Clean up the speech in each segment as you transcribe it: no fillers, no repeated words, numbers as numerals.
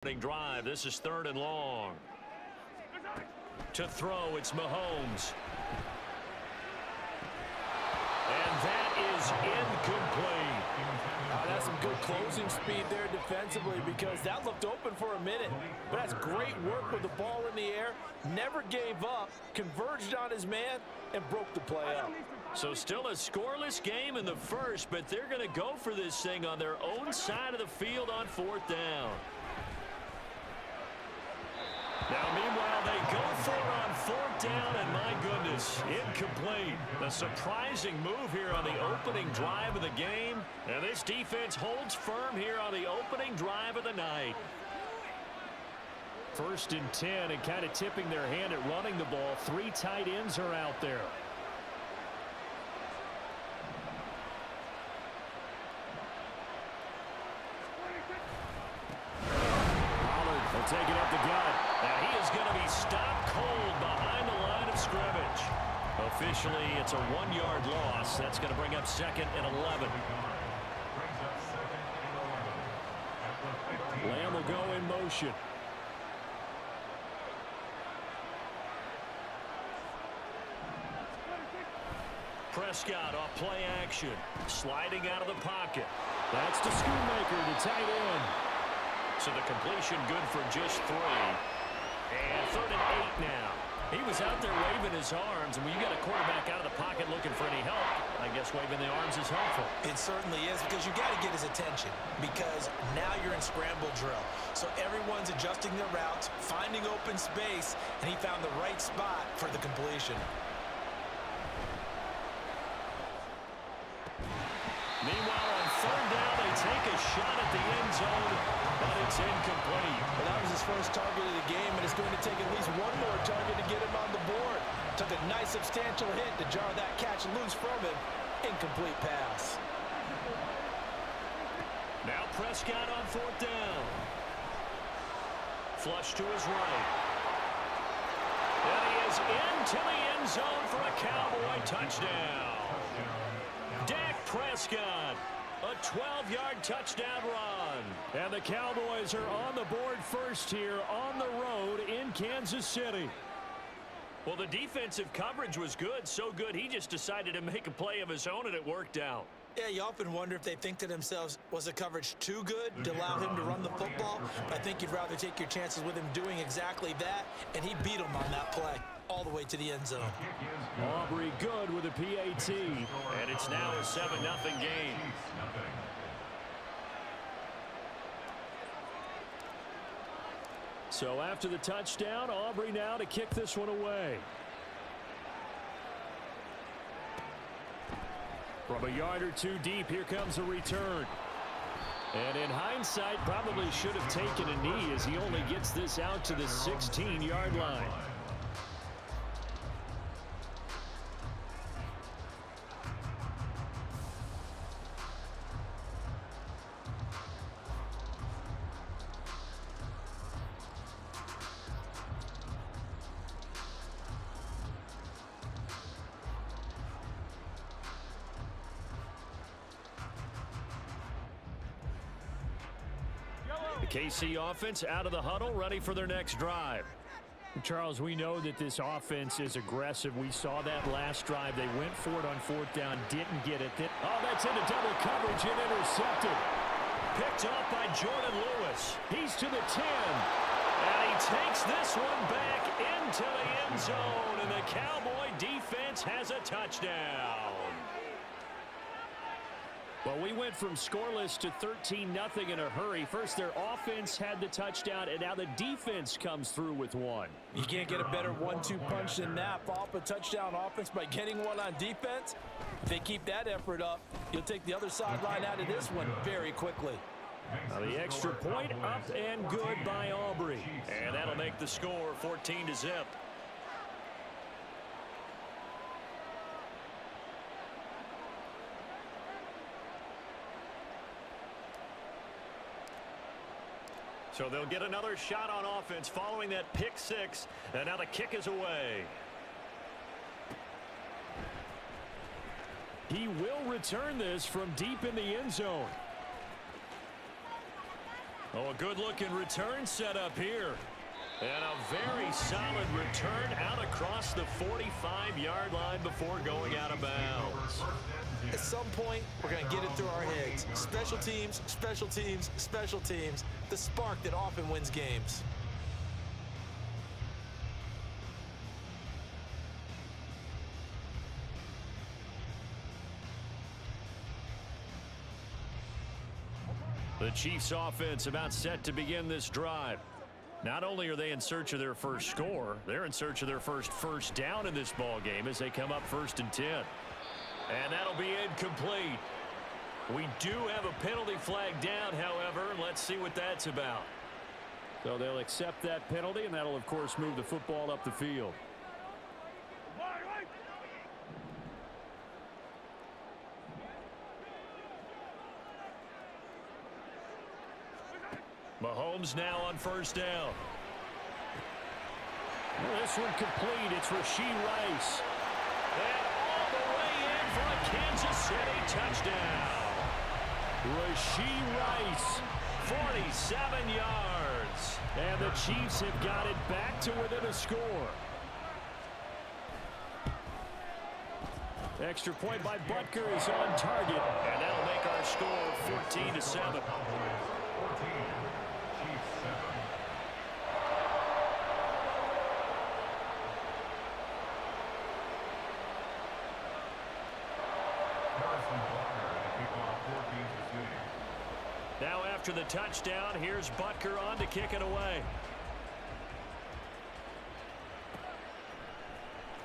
Drive. This is 3rd and long. To throw, it's Mahomes. And that is incomplete. That's some good closing speed there defensively because that looked open for a minute. But that's great work with the ball in the air. Never gave up, converged on his man, and broke the play up. So still a scoreless game in the first, but they're going to go for this thing on their own side of the field on 4th down. Now, meanwhile, they go for it on 4th down, and my goodness, incomplete. A surprising move here on the opening drive of the game, and this defense holds firm here on the opening drive of the night. 1st and 10, and kind of tipping their hand at running the ball. 3 tight ends are out there. Pollard will take it up the gut. Now he is going to be stopped cold behind the line of scrimmage. Officially, it's a 1-yard loss. That's going to bring up 2nd and 11. Lamb will go in motion. Prescott off play action. Sliding out of the pocket. That's to Schoonmaker, the tight end. So the completion good for just 3. And 3rd and 8 now. He was out there waving his arms, and when you got a quarterback out of the pocket looking for any help, I guess waving the arms is helpful. It certainly is because you got to get his attention because now you're in scramble drill. So everyone's adjusting their routes, finding open space, and he found the right spot for the completion. Meanwhile, on 3rd down, they take a shot at the end zone, but it's incomplete. Well, that was his first target of the game, and it's going to take at least one more target to get him on the board. Took a nice substantial hit to jar that catch loose from him. Incomplete pass. Now Prescott on 4th down. Flush to his right. And he is into the end zone for a Cowboy touchdown. Dak Prescott, a 12-yard touchdown run. And the Cowboys are on the board first here on the road in Kansas City. Well, the defensive coverage was good, so good he just decided to make a play of his own, and it worked out. Yeah, you often wonder if they think to themselves, was the coverage too good to allow him to run the football? But I think you'd rather take your chances with him doing exactly that, and he beat him on that play all the way to the end zone. Aubrey good with a PAT. And it's now a 7-0 game. So after the touchdown, Aubrey now to kick this one away. From a yard or 2 deep, here comes a return. And in hindsight, probably should have taken a knee as he only gets this out to the 16-yard line. KC offense out of the huddle, ready for their next drive. Charles, we know that this offense is aggressive. We saw that last drive. They went for it on 4th down, didn't get it. Oh, that's into double coverage and intercepted. Picked off by Jordan Lewis. He's to the 10. And he takes this one back into the end zone, and the Cowboy defense has a touchdown. Well, we went from scoreless to 13-0 in a hurry. First, their offense had the touchdown, and now the defense comes through with one. You can't get a better 1-2 punch than that. Follow up a touchdown offense by getting one on defense. If they keep that effort up, you'll take the other sideline out of this one very quickly. Now the extra point up and good by Aubrey. And that'll make the score 14-0. So they'll get another shot on offense following that pick 6. And now the kick is away. He will return this from deep in the end zone. Oh, a good-looking return set up here. And a very solid return out across the 45-yard line before going out of bounds. At some point, we're going to get it through our heads. Special teams, special teams, special teams. The spark that often wins games. The Chiefs offense about set to begin this drive. Not only are they in search of their first score, they're in search of their first down in this ball game as they come up 1st and 10. And that'll be incomplete. We do have a penalty flag down, however. Let's see what that's about. So they'll accept that penalty, and that'll, of course, move the football up the field. Mahomes now on 1st down. This one complete. It's Rashee Rice. And all the way in for a Kansas City touchdown. Rashee Rice. 47 yards. And the Chiefs have got it back to within a score. Extra point by Butker is on target. And that'll make our score 14-7. Now after the touchdown, here's Butker on to kick it away.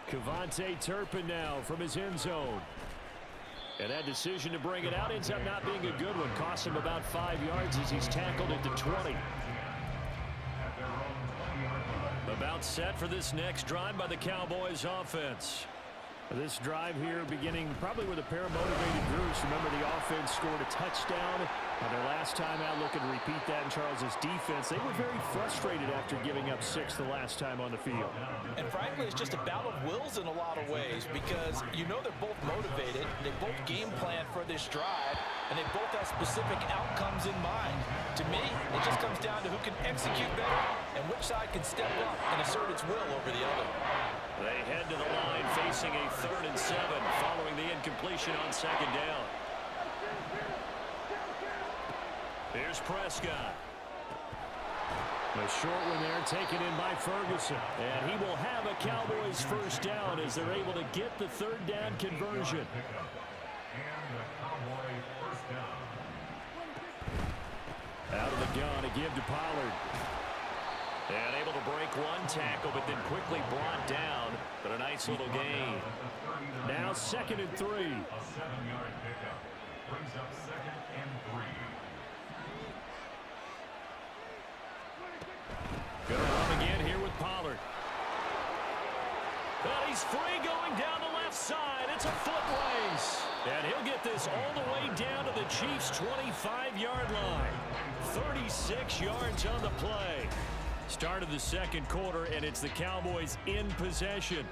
KaVontae Turpin now from his end zone. And that decision to bring it out ends up not being a good one. Costs him about 5 yards as he's tackled at the 20. About set for this next drive by the Cowboys offense. This drive here beginning probably with a pair of motivated groups. Remember, the offense scored a touchdown on their last time out, looking to repeat that in Charles's defense. They were very frustrated after giving up 6 the last time on the field. And frankly, it's just a battle of wills in a lot of ways because you know they're both motivated. They both game plan for this drive, and they both have specific outcomes in mind. To me, it just comes down to who can execute better and which side can step up and assert its will over the other. They head to the line facing a 3rd and 7 following the incompletion on 2nd down. Here's Prescott. A short one there taken in by Ferguson. And he will have a Cowboys 1st down as they're able to get the 3rd down conversion. Out of the gun to give to Pollard. And able to break one tackle, but then quickly brought down. But a nice little gain. Now 2nd and 3. A 7-yard pickup brings up 2nd and 3. Gonna run again here with Pollard. But he's free going down the left side. It's a foot race. And he'll get this all the way down to the Chiefs' 25-yard line. 36 yards on the play. Start of the 2nd quarter, and it's the Cowboys in possession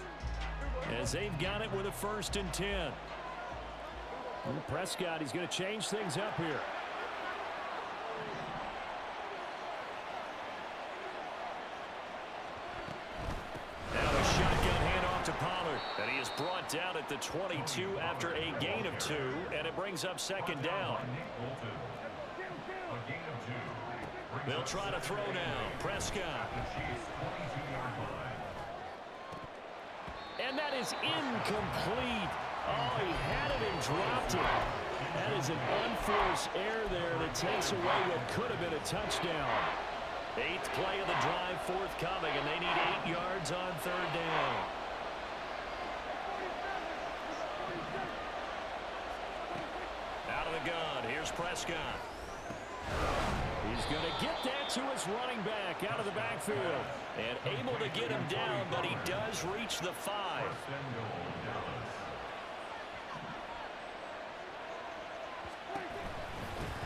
as they've got it with a 1st and 10. And Prescott, he's going to change things up here. Now a shotgun handoff to Pollard, and he is brought down at the 22 after a gain of 2, and it brings up 2nd down. They'll try to throw now. Prescott. And that is incomplete. Oh, he had it and dropped it. That is an unforced error there that takes away what could have been a touchdown. 8th play of the drive forthcoming, and they need 8 yards on 3rd down. Out of the gun, here's Prescott. He's going to get that to his running back out of the backfield. And able to get him down, but he does reach the 5.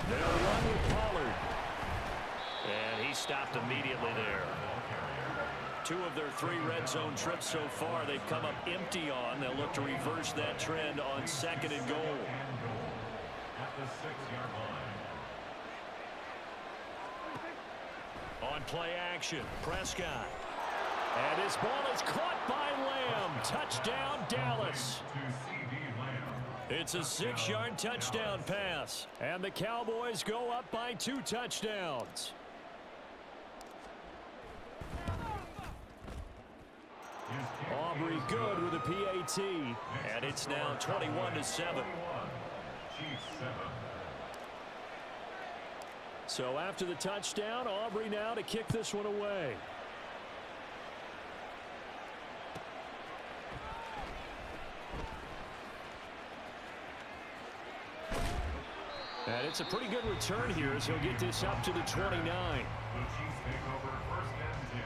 They'll run with Pollard. And he stopped immediately there. 2 of their 3 red zone trips so far they've come up empty on. They'll look to reverse that trend on 2nd and goal. At the 6-yard line. play action. Prescott. And his ball is caught by Lamb. Touchdown, Dallas. It's a 6-yard touchdown pass. And the Cowboys go up by 2 touchdowns. Aubrey good with a PAT. And it's now 21-7. So after the touchdown, Aubrey now to kick this one away. And it's a pretty good return here as he'll get this up to the 29. The Chiefs take over 1st and 10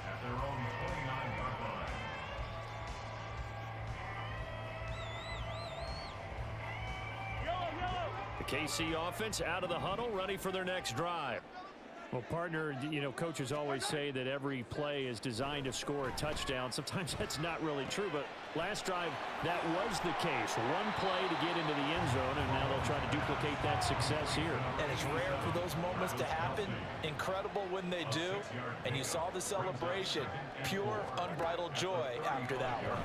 at their own 29-yard line. The KC offense out of the huddle, ready for their next drive. Well, partner, you know, coaches always say that every play is designed to score a touchdown. Sometimes that's not really true, but last drive, that was the case. One play to get into the end zone, and now they'll try to duplicate that success here. And it's rare for those moments to happen. Incredible when they do. And you saw the celebration. Pure, unbridled joy after that one.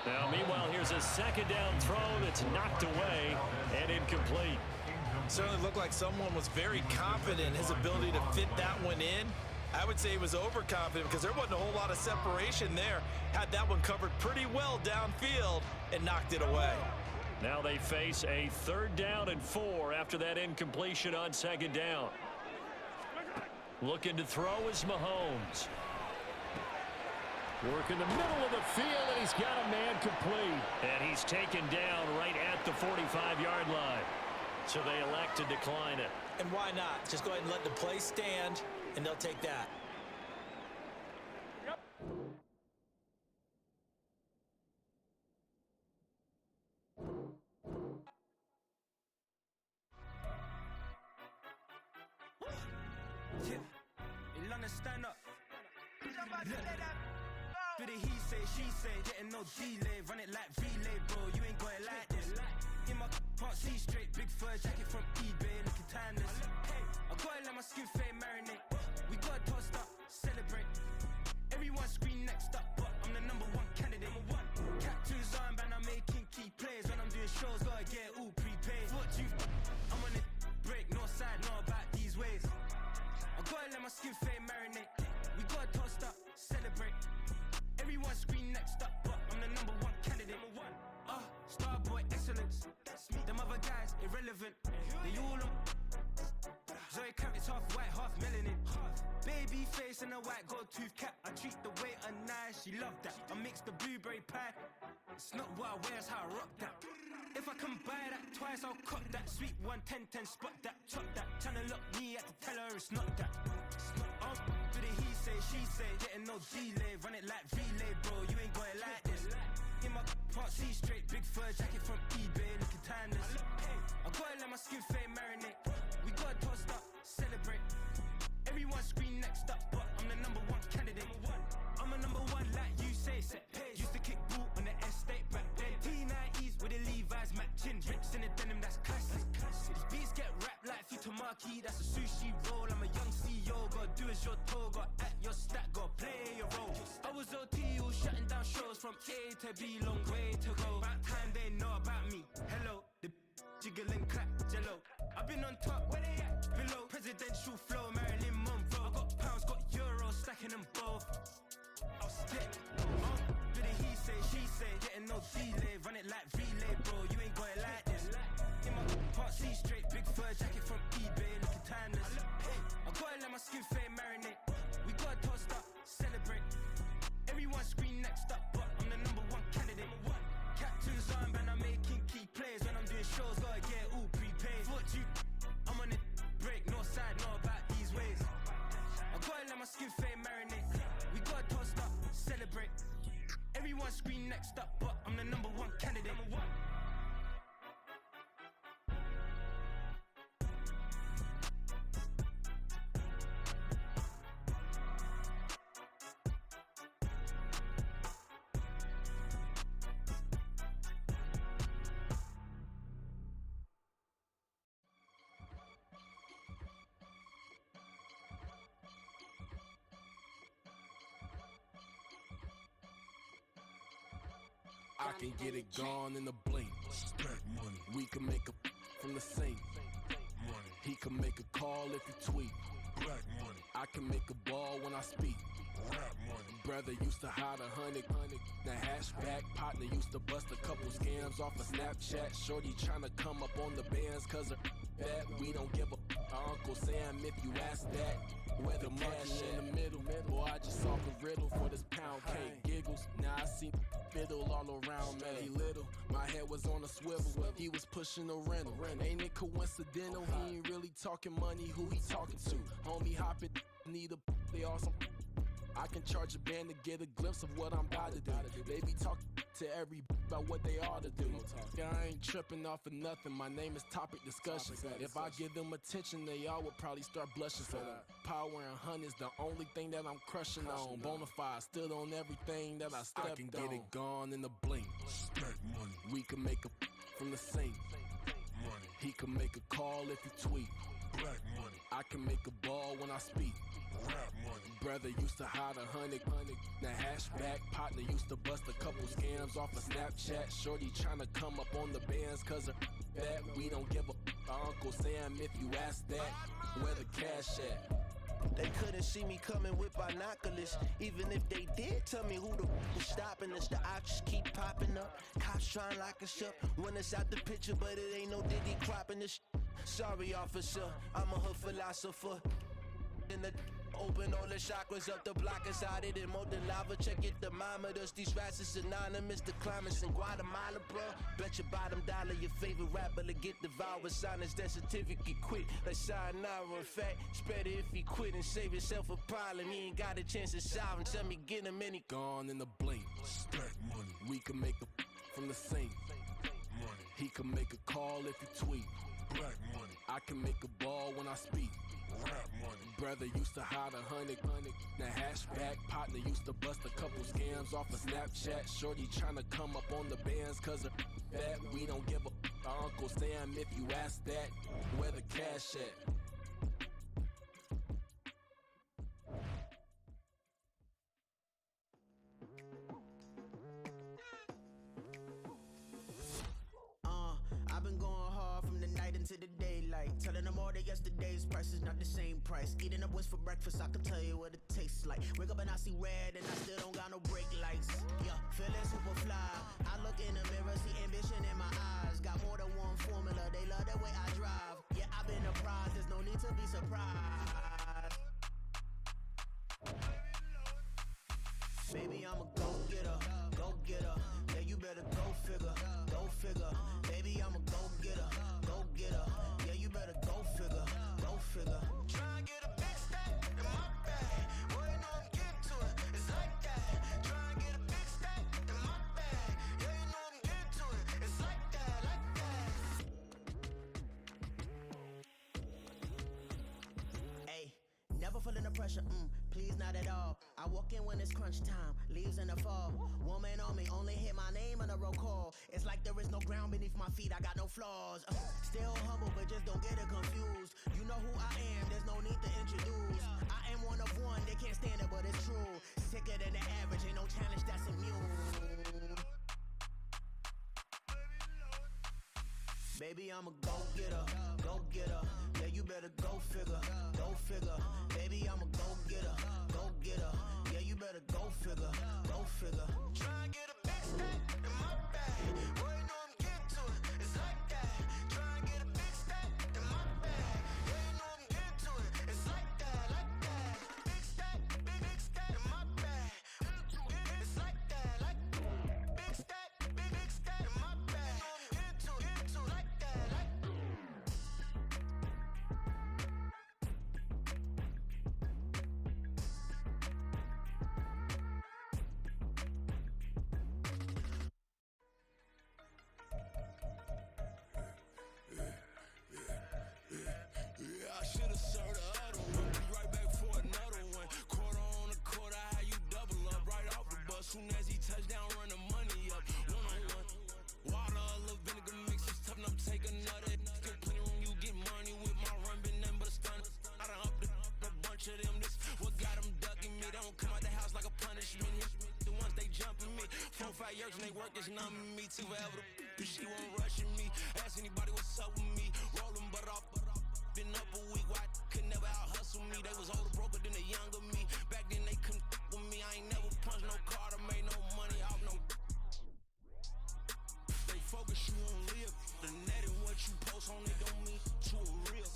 Now, meanwhile, here's a second down throw that's knocked away and incomplete. Certainly looked like someone was very confident in his ability to fit that one in. I would say he was overconfident because there wasn't a whole lot of separation there. Had that one covered pretty well downfield and knocked it away. Now they face a 3rd down and 4 after that incompletion on 2nd down. Looking to throw is Mahomes. Work in the middle of the field, and he's got a man complete. And he's taken down right at the 45-yard line. So they elect to decline it. And why not? Just go ahead and let the play stand, and they'll take that. Stand up. Do the he say, she say, getting no delay, run it like relay, bro. You ain't got it like this. In my can't see straight, big fur jacket from eBay, looking timeless. I gotta let my skin fade marinate. We gotta toast up, celebrate. Everyone scream next up, but I'm the #1 candidate. Captain's armband, I'm making key plays. When I'm doing shows, gotta get all prepaid. What you? I'm on it, break, no side, no about these ways. I gotta let my skin fade marinate. We gotta toast up, celebrate. Everyone scream next up, but I'm the #1 candidate. Starboy excellence. Them other guys irrelevant. They all on. Zoe Kravitz half white, half melanin. Baby face and a white gold tooth cap. I treat the waiter nice, she love that. I mix the blueberry pie. It's not what I wear, it's how I rock that. If I can buy that twice, I'll cut that. Sweet 110, spot that, chop that. Tryna lock me at the tell her it's not that. Do the he say, she say, getting no delay, run it like relay, bro. You ain't got it like this. In my can't see straight, big fur jacket from eBay, looking timeless. I gotta let my skin fade marinate. We gotta toast up, celebrate. Everyone scream next up, but I'm the #1 candidate. I'm a #1 like you say, set pace. Used to kick ball on the estate back then. T90s with the Levi's matching. Rips in the denim, that's classic. These beats get wrapped like Futamaki, that's a sushi roll. I'm a young CEO, gotta do as you're told. Gotta act your stat, gotta play your role. I was OT, all shutting down shows from A to B, long way to go. About time they know about me. Hello, the jiggle and clap, jello. I've been on top, where they at? Below, presidential flow, Marilyn Monroe. I got pounds, got euros, stacking them both. I'll split. Do the he say, she say, getting no delay, run it like relay, bro. You ain't got it like this. In my can't see straight, big fur jacket from eBay, looking timeless. I gotta let my skin fade marinate. We gotta toast up, celebrate. Everyone scream next up, but I'm the #1 candidate. Captain's armband, I'm making key plays. When I'm doing shows, gotta get all prepaid. What you? I'm on it, break, no side, no about these ways. I gotta let my skin fade marinate. We gotta toast up, celebrate. Everyone scream next up, but I'm the #1 candidate. I can get it gone in a blink. Stack money. We can make a from the sink. Money. He can make a call if you tweet. Black money. I can make a ball when I speak. Rap money. Brother used to hide 100. The hatchback partner used to bust a couple scams off of Snapchat. Shorty tryna come up on the bands cause of that. We don't give a Uncle Sam if you ask that. Where the cash in the middle. Boy, I just saw a riddle for this pound cake. Giggles, now I see fiddle all around me. Little, my head was on a swivel. He was pushing a rental. Ain't it coincidental? He ain't really talking money. Who he talking to? Homie hopping, need a they awesome. I can charge a band to get a glimpse of what I'm about to do. They be talking to every about what they ought to do. Yeah, I ain't tripping off of nothing. My name is Topic Discussion. If I give them attention, they all would probably start blushing. So power and hunt is the only thing that I'm crushing on. Bonafide, stood on everything that I stepped on. I can get it gone in a blink. Stack money. We can make a from the sink. Money. He can make a call if you tweet. Black money. I can make a ball when I speak. Rap money. Brother used to hide 100. The hatchback partner used to bust a couple scams off of Snapchat. Shorty tryna come up on the bands cause of that. We don't give a Uncle Sam if you ask that. Where the cash at? They couldn't see me coming with binoculars. Even if they did, tell me who the was stopping us. The options keep popping up. Cops trying to lock us up. When it's out the picture, but it ain't no Diddy cropping this. Sorry, officer, I'm a hood philosopher. In the open all the chakras up the block inside it and molten lava. Check it, thermometers. These rats is synonymous to climates in Guatemala, bro. Bet your bottom dollar your favorite rapper to get devoured. Sign his death certificate, quit like sayonara. In fact, it's better if he quit and save himself a problem. He ain't got a chance to solve and tell me get him any. Gone in the blink. Stack money. We can make a from the sink. Money. He can make a call if you tweet. Black money. I can make a ball when I speak. Rap money. Brother used to hide 100. The hatchback partner used to bust a couple scams off of Snapchat. Shorty tryna come up on the bands cause of that. We don't give a Uncle Sam if you ask that. Where the cash at? I've been going hard from the night into the daylight. Telling them all that yesterday's price is not the same price. Eating up what's for breakfast, I can tell you what it tastes like. Wake up and I see red and I still don't got no brake lights. Yeah, feeling super fly. I look in the mirror, see ambition in my eyes. Got more than one formula, they love the way I drive. Yeah, I've been apprised, there's no need to be surprised. Baby, I'm a go-getter, go-getter. Yeah, you better go figure, go figure. Baby, I'm a go-getter, go-getter. Yeah, you better go figure, go figure. Try and get a big stack in my bag. Boy, you know I'm getting to it, it's like that. Try and get a big stack in my bag. Yeah, you know I'm getting to it, it's like that, like that. Hey, never feeling the pressure, please not at all. I walk in when it's crunch time, leaves in the fall. Woman on me, only hit my name on a roll call. It's like there is no ground beneath my feet, I got no flaws. Still humble, but just don't get it confused. You know who I am, there's no need to introduce. I am one of one, they can't stand it, but it's true. Sicker than the average, ain't no challenge that's immune. Baby, I'm a go-getter, go-getter. Yeah, you better go figure, go figure. Baby, I'm a go-getter, go-getter. Yeah, you better go figure, go figure. Try and get a big stack in my bag. Boy, you know I'm getting to it, it's like that. Try and get a big stack in my bag. Yeah, you know I'm getting to it, it's like that, like that. Big stack, big stack in my bag. It's like that, like that. Big stack, big stack in my bag. Get to it, like that, like that. say work is numbing me to forever. She won't rushing me. Ask anybody what's up with me. Rolling butt off. Been up a week, why could never out hustle me? They was older, broker than the younger me. Back then they couldn't with me. I ain't never punched no card or made no money off no. They focus you on live. The net and what you post on it don't mean to a real.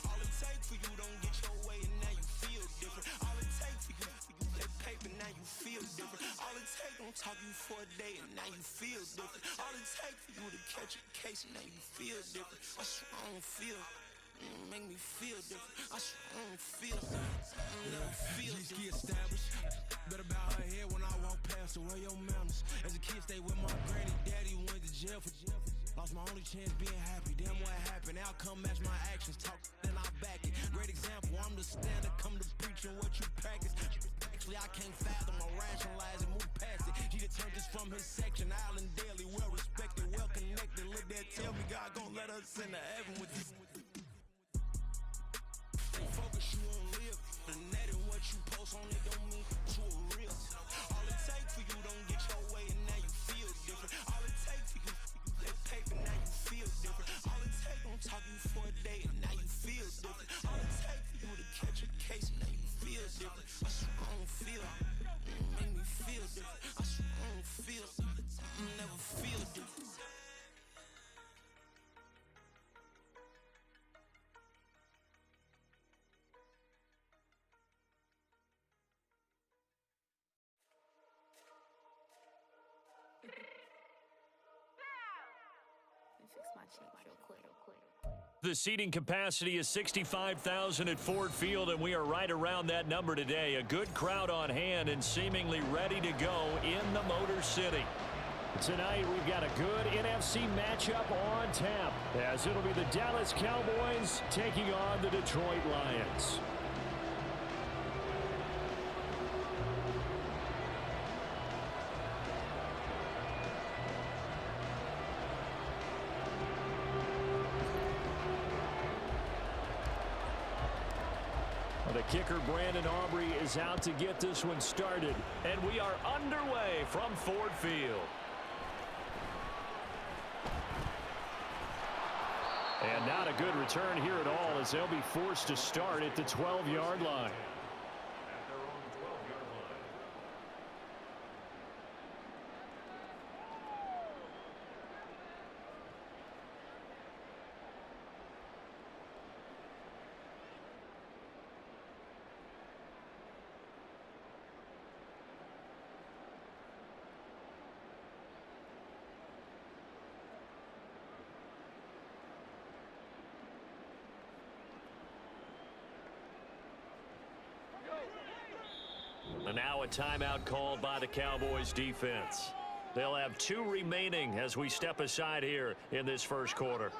All it take for you don't get your way and now you feel different. All it take for you that paper now you feel different. All it take don't talk you for a day and now you feel different. All it take for you to catch a case and now you feel different. I swear I don't feel. Make me feel different. I swear I don't feel. Never feel different. Established. Better bow her head when I walk past her. Where your manners? As a kid, stay with my granny. Daddy went to jail for. Lost my only chance being happy. Damn, what happened? Outcome match my actions. Talk, then I back it. Great example. I'm the standard. Come to preaching what you practice. Actually, I can't fathom or rationalize and move past it. She determined this from his section. Island Daily, well respected, well connected. Look there, tell me God gon' let us in the heaven with this. Focus you on live. The net and what you post on it don't mean to a real. All it take for you don't get your way and now you feel different. All it take for you that paper now you feel different. All it take don't talk you for a day and now you feel different. All it take for you to catch a case and now you feel different. I swear I don't feel. Make me feel different. I swear I don't feel. Never feel different. The seating capacity is 65,000 at Ford Field, and we are right around that number today. A good crowd on hand and seemingly ready to go in the Motor City. Tonight, we've got a good NFC matchup on tap, as it'll be the Dallas Cowboys taking on the Detroit Lions. The kicker, Brandon Aubrey, is out to get this one started. And we are underway from Ford Field. And not a good return here at all, as they'll be forced to start at the 12-yard line. At their own 12-yard line. And now a timeout called by the Cowboys defense. They'll have 2 remaining as we step aside here in this first quarter.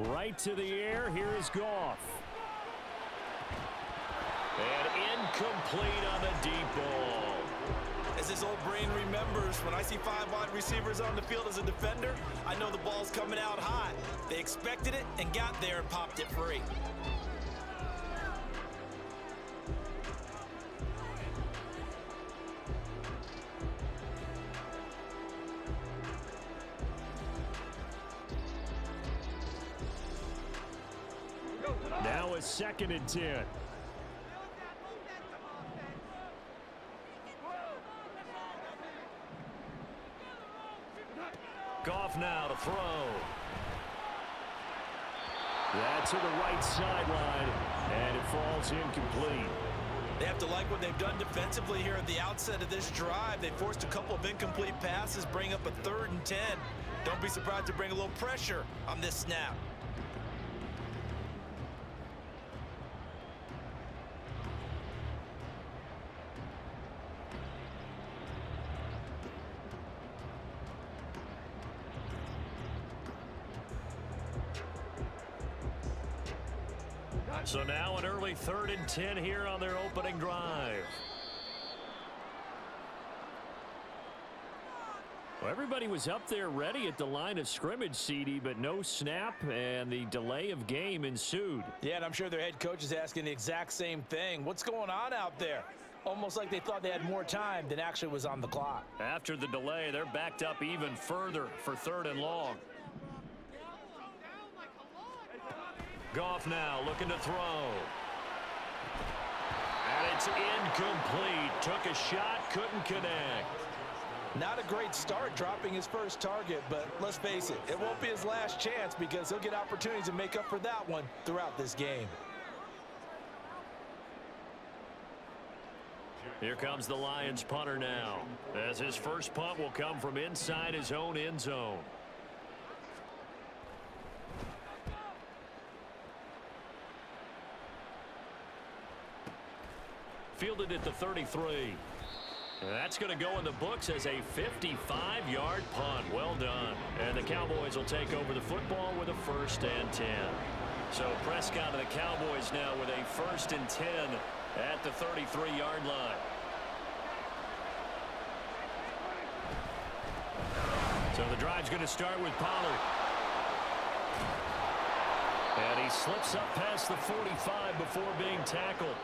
Right to the air. Here is Goff. And incomplete on the deep ball. As his old brain remembers, when I see 5 wide receivers on the field as a defender, I know the ball's coming out hot. They expected it and got there and popped it free. Now a 2nd and 10. Goff now to throw. That's to the right sideline, and it falls incomplete. They have to like what they've done defensively here at the outset of this drive. They forced a couple of incomplete passes, bring up a 3rd and 10. Don't be surprised to bring a little pressure on this snap. So now an early 3rd and 10 here on their opening drive. Well, everybody was up there ready at the line of scrimmage, CD, but no snap, and the delay of game ensued. Yeah, and I'm sure their head coach is asking the exact same thing. What's going on out there? Almost like they thought they had more time than actually was on the clock. After the delay, they're backed up even further for 3rd and long. Goff now looking to throw. And it's incomplete. Took a shot, couldn't connect. Not a great start dropping his first target, but let's face it, it won't be his last chance because he'll get opportunities to make up for that one throughout this game. Here comes the Lions punter now, as his first punt will come from inside his own end zone. Fielded at the 33. That's going to go in the books as a 55-yard punt. Well done. And the Cowboys will take over the football with a 1st and 10. So Prescott and the Cowboys now with a 1st and 10 at the 33-yard line. So the drive's going to start with Pollard. And he slips up past the 45 before being tackled.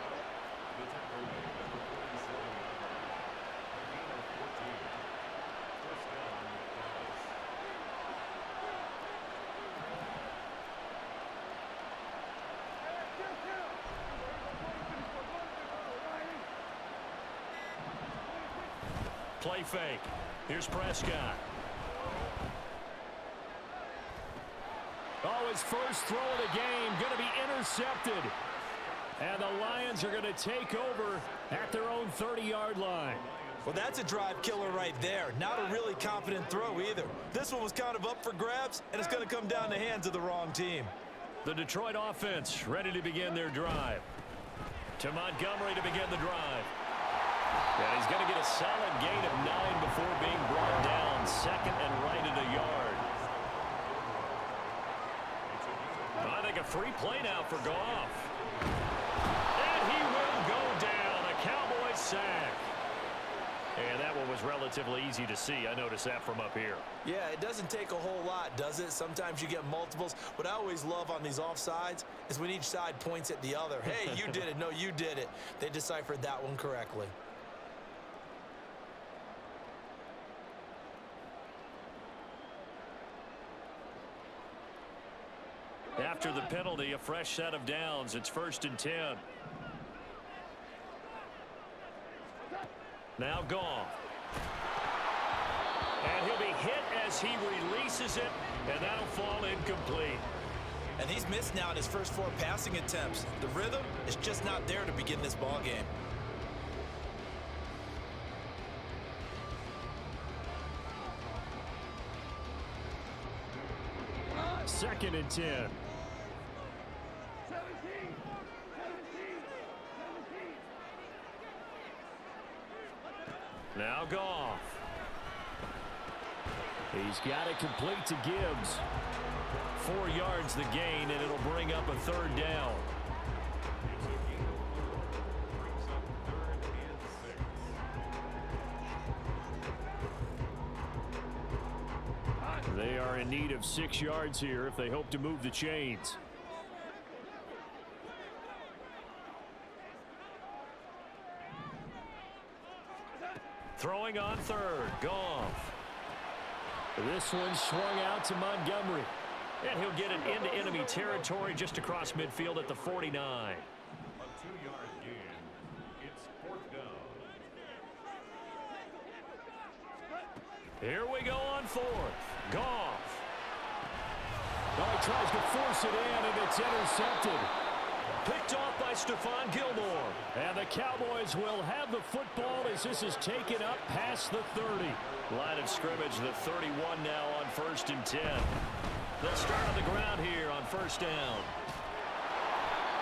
Play fake. Here's Prescott. Oh, his first throw of the game going to be intercepted. And the Lions are going to take over at their own 30-yard line. Well, that's a drive killer right there. Not a really confident throw either. This one was kind of up for grabs, and it's going to come down the hands of the wrong team. The Detroit offense ready to begin their drive. To Montgomery to begin the drive. And he's going to get a solid gain of 9 before being brought down. 2nd and right at a yard. I think a free play now for Goff. And he will go down. A Cowboys sack. And that one was relatively easy to see. I noticed that from up here. Yeah, it doesn't take a whole lot, does it? Sometimes you get multiples. What I always love on these offsides is when each side points at the other. Hey, you did it. No, you did it. They deciphered that one correctly. After the penalty, a fresh set of downs. It's 1st and 10. Now Goff. And he'll be hit as he releases it, and that'll fall incomplete. And he's missed now in his first 4 passing attempts. The rhythm is just not there to begin this ball game. 2nd and 10. Now Goff. He's got it complete to Gibbs. 4 yards the gain, and it'll bring up a 3rd down. They are in need of 6 yards here if they hope to move the chains. Throwing on 3rd, Goff. This one swung out to Montgomery. And he'll get it into enemy territory just across midfield at the 49. A 2-yard gain. It's 4th down. Here we go on 4th. Goff. Oh, he tries to force it in, and it's intercepted. Picked off by Stephon Gilmore. And the Cowboys will have the football as this is taken up past the 30. Line of scrimmage, the 31 now on 1st and 10. They'll start on the ground here on 1st down.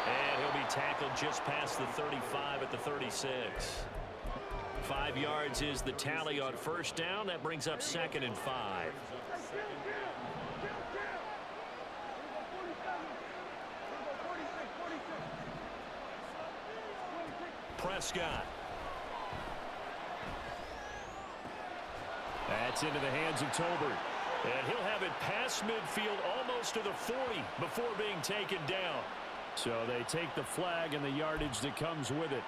And he'll be tackled just past the 35 at the 36. 5 yards is the tally on 1st down. That brings up 2nd and 5. Prescott. That's into the hands of Tolbert. And he'll have it past midfield almost to the 40 before being taken down. So they take the flag and the yardage that comes with it.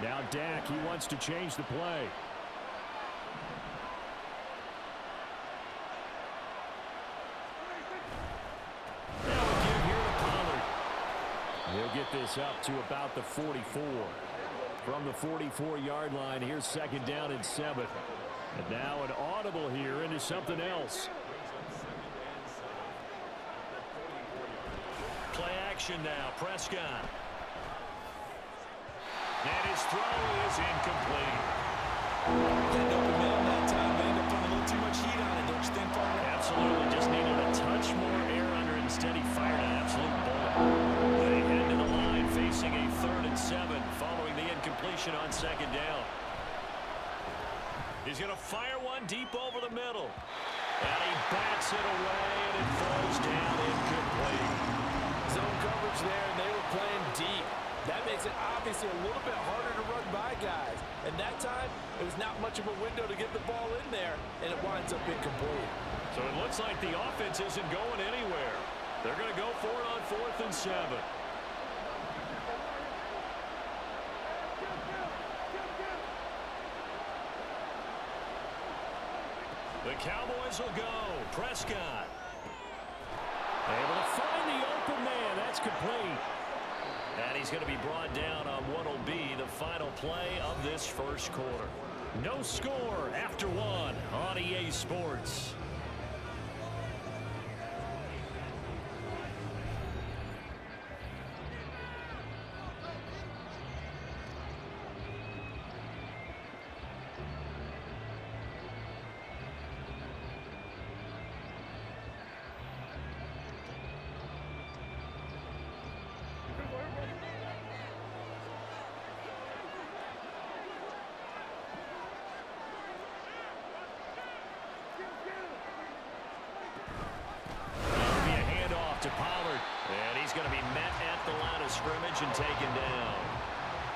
Now Dak, he wants to change the play. Now a give here to Pollard. He'll get this up to about the 44. From the 44-yard line, here's second down and 7. And now an audible here into something else. Play action now, Prescott. And his throw is incomplete. Getting open man that time, but ended up putting a little too much heat on it, don't you think, partner? Absolutely. Just needed a touch more air under it. Instead, he fired an absolute bullet. They head to the line facing a 3rd and 7 following the incompletion on second down. He's going to fire one deep over the middle. And he bats it away, and it falls down incomplete. Zone coverage there, and they were playing deep. That makes it obviously a little bit harder to run by guys. And that time, it was not much of a window to get the ball in there, and it winds up incomplete. So it looks like the offense isn't going anywhere. They're going to go for it on 4th and 7. The Cowboys will go. Prescott. Able to find the open man. That's complete. And he's going to be brought down on what will be the final play of this first quarter. No score after 1 on EA Sports. To Pollard, and he's going to be met at the line of scrimmage and taken down.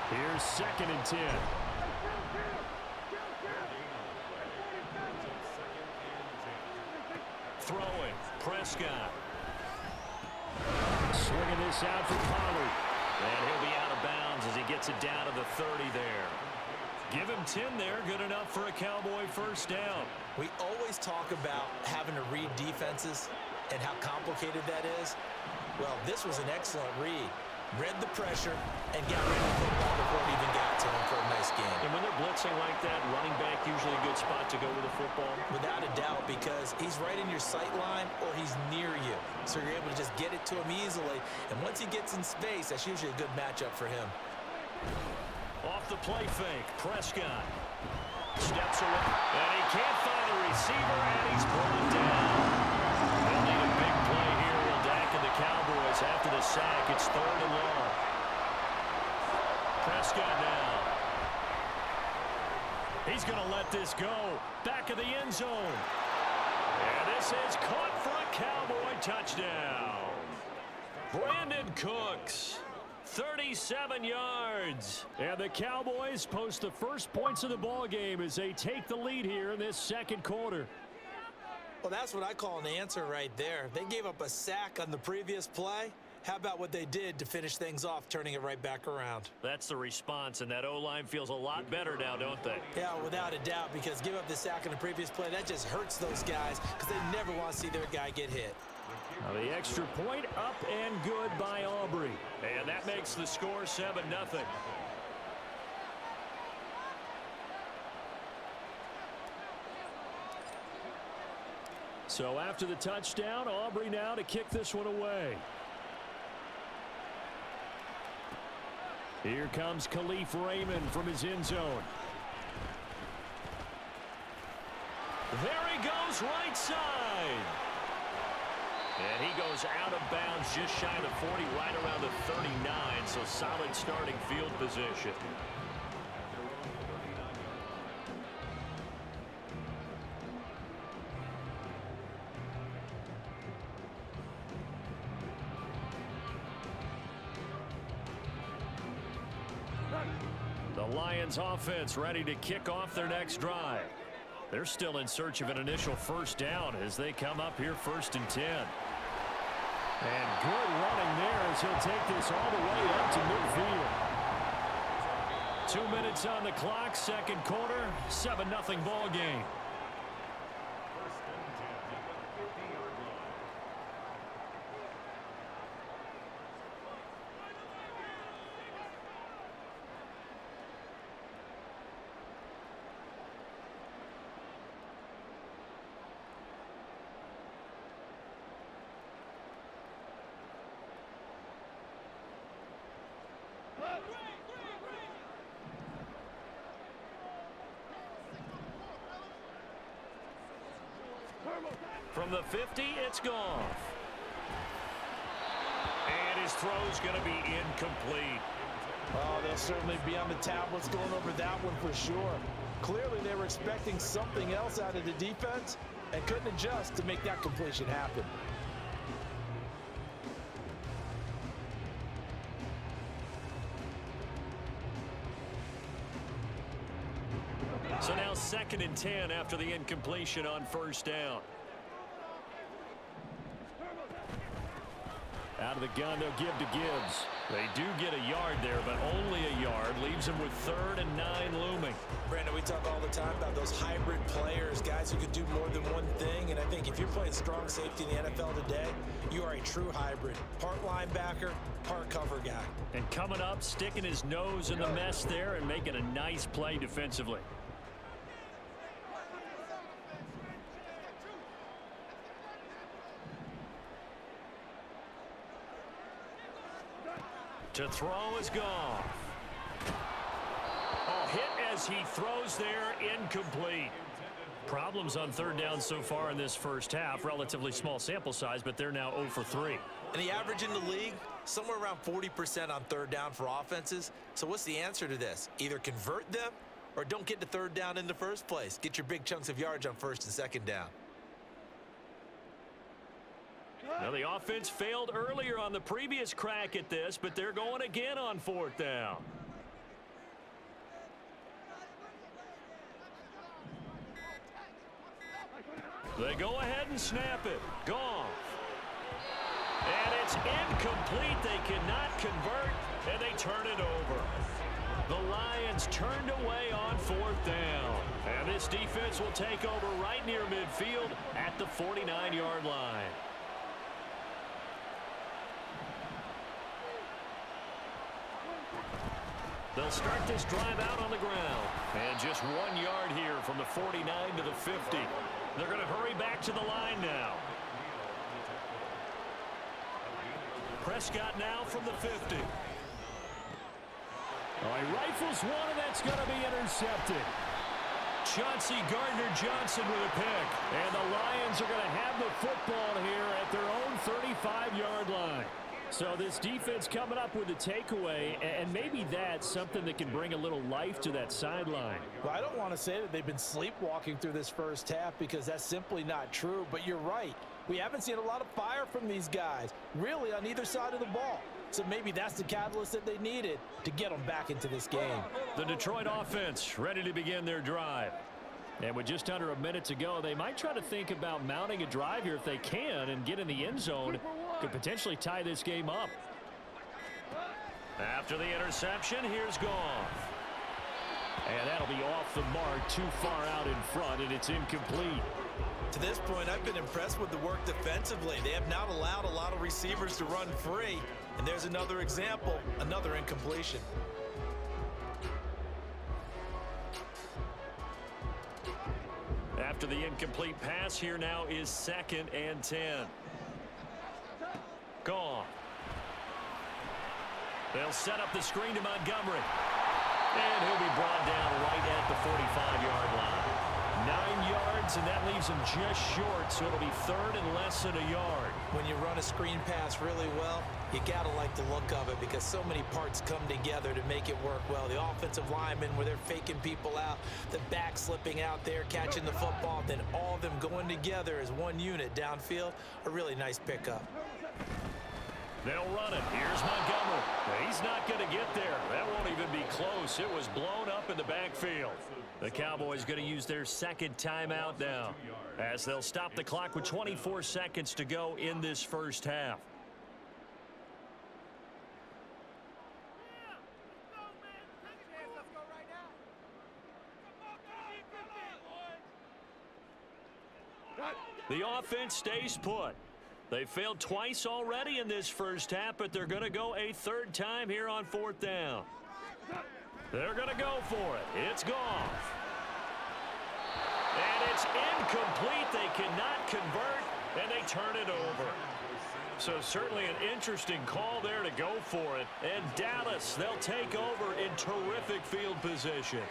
Here's 2nd and 10. Throwing, Prescott. Swinging this out for Pollard. And he'll be out of bounds as he gets it down to the 30 there. Give him 10 there, good enough for a Cowboy first down. We always talk about having to read defenses and how complicated that is. Well, this was an excellent read. Read the pressure and got rid of the football before it even got to him for a nice game. And when they're blitzing like that, running back usually a good spot to go with the football. Without a doubt, because he's right in your sight line or he's near you. So you're able to just get it to him easily. And once he gets in space, that's usually a good matchup for him. Off the play fake, Prescott. Steps away, and he can't find a receiver, and he's brought down. They'll need a big play here, will Dak and the Cowboys after the sack. It's 3rd and long. Prescott now. He's going to let this go. Back of the end zone. And this is caught for a Cowboy touchdown. Brandon Cooks. 37 yards. And the Cowboys post the first points of the ball game as they take the lead here in this second quarter. Well, that's what I call an answer right there. They gave up a sack on the previous play. How about what they did to finish things off, turning it right back around? That's the response, and that O-line feels a lot better now, don't they? Yeah, without a doubt, because give up the sack on the previous play, that just hurts those guys because they never want to see their guy get hit. Now the extra point up and good by Aubrey. And that makes the score 7-0. So after the touchdown, Aubrey now to kick this one away. Here comes Khalif Raymond from his end zone. There he goes, right side. And he goes out of bounds just shy of the 40, right around the 39, so solid starting field position. The Lions offense ready to kick off their next drive. They're still in search of an initial first down as they come up here 1st and 10. And good running there as he'll take this all the way up to midfield. 2 minutes on the clock, second quarter, 7-0 ball game. From the 50, it's Goff. And his throw's going to be incomplete. Oh, they'll certainly be on the tablets going over that one for sure. Clearly, they were expecting something else out of the defense and couldn't adjust to make that completion happen. So now 2nd and 10 after the incompletion on first down. Out of the gun, they'll give to Gibbs. They do get a yard there, but only a yard. Leaves them with 3rd and 9 looming. Brandon, we talk all the time about those hybrid players, guys who can do more than one thing. And I think if you're playing strong safety in the NFL today, you are a true hybrid. Part linebacker, part cover guy. And coming up, sticking his nose in the mess there and making a nice play defensively. To throw is Goff. Oh, hit as he throws there, incomplete. Problems on 3rd down so far in this first half. Relatively small sample size, but they're now 0 for 3. And the average in the league, somewhere around 40% on 3rd down for offenses. So what's the answer to this? Either convert them or don't get to 3rd down in the first place. Get your big chunks of yards on 1st and 2nd down. Now the offense failed earlier on the previous crack at this, but they're going again on 4th down. They go ahead and snap it. Goff. And it's incomplete. They cannot convert, and they turn it over. The Lions turned away on 4th down. And this defense will take over right near midfield at the 49-yard line. They'll start this drive out on the ground. And just 1 yard here from the 49 to the 50. They're going to hurry back to the line now. Prescott now from the 50. Oh, he rifles one, and that's going to be intercepted. Chauncey Gardner-Johnson with a pick. And the Lions are going to have the football here at their own 35-yard line. So this defense coming up with a takeaway, and maybe that's something that can bring a little life to that sideline. Well, I don't want to say that they've been sleepwalking through this first half because that's simply not true, but you're right. We haven't seen a lot of fire from these guys, really on either side of the ball. So maybe that's the catalyst that they needed to get them back into this game. The Detroit offense ready to begin their drive. And with just under a minute to go, they might try to think about mounting a drive here if they can and get in the end zone. Could potentially tie this game up. After the interception, here's Goff. And that'll be off the mark, too far out in front, and it's incomplete. To this point, I've been impressed with the work defensively. They have not allowed a lot of receivers to run free. And there's another example, another incompletion. After the incomplete pass, here now is 2nd and 10. Goff. They'll set up the screen to Montgomery. And he'll be brought down right at the 45-yard line. 9 yards, and that leaves him just short, so it'll be 3rd and less than a yard. When you run a screen pass really well, you gotta like the look of it because so many parts come together to make it work well. The offensive linemen, where they're faking people out, the back slipping out there, catching the football, then all of them going together as one unit downfield, a really nice pickup. They'll run it. Here's Montgomery. He's not going to get there. That won't even be close. It was blown up in the backfield. The Cowboys going to use their second timeout now, as they'll stop the clock with 24 seconds to go in this first half. The offense stays put. They failed twice already in this first half, but they're going to go a third time here on fourth down. They're going to go for it. It's gone. And it's incomplete. They cannot convert, and they turn it over. So certainly an interesting call there to go for it. And Dallas, they'll take over in terrific field position.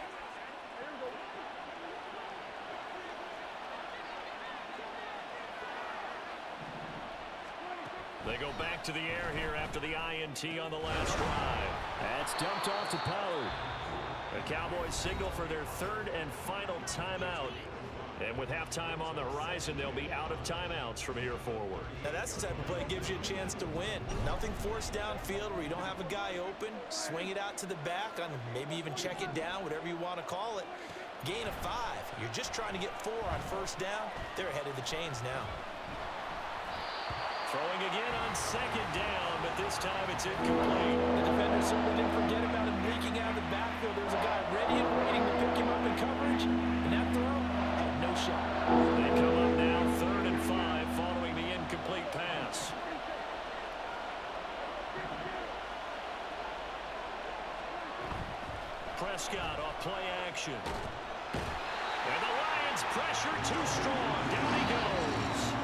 They go back to the air here after the INT on the last drive. That's dumped off to Pollard. The Cowboys signal for their third and final timeout. And with halftime on the horizon, they'll be out of timeouts from here forward. Now that's the type of play that gives you a chance to win. Nothing forced downfield where you don't have a guy open. Swing it out to the back, and maybe even check it down, whatever you want to call it. Gain of 5. You're just trying to get 4 on first down. They're ahead of the chains now. Throwing again on second down, but this time it's incomplete. The defender certainly didn't forget about him leaking out of the backfield. There was a guy ready and waiting to pick him up in coverage, and that throw had no shot. They come up now 3rd and 5 following the incomplete pass. Prescott off play action. And the Lions pressure too strong. Down he goes.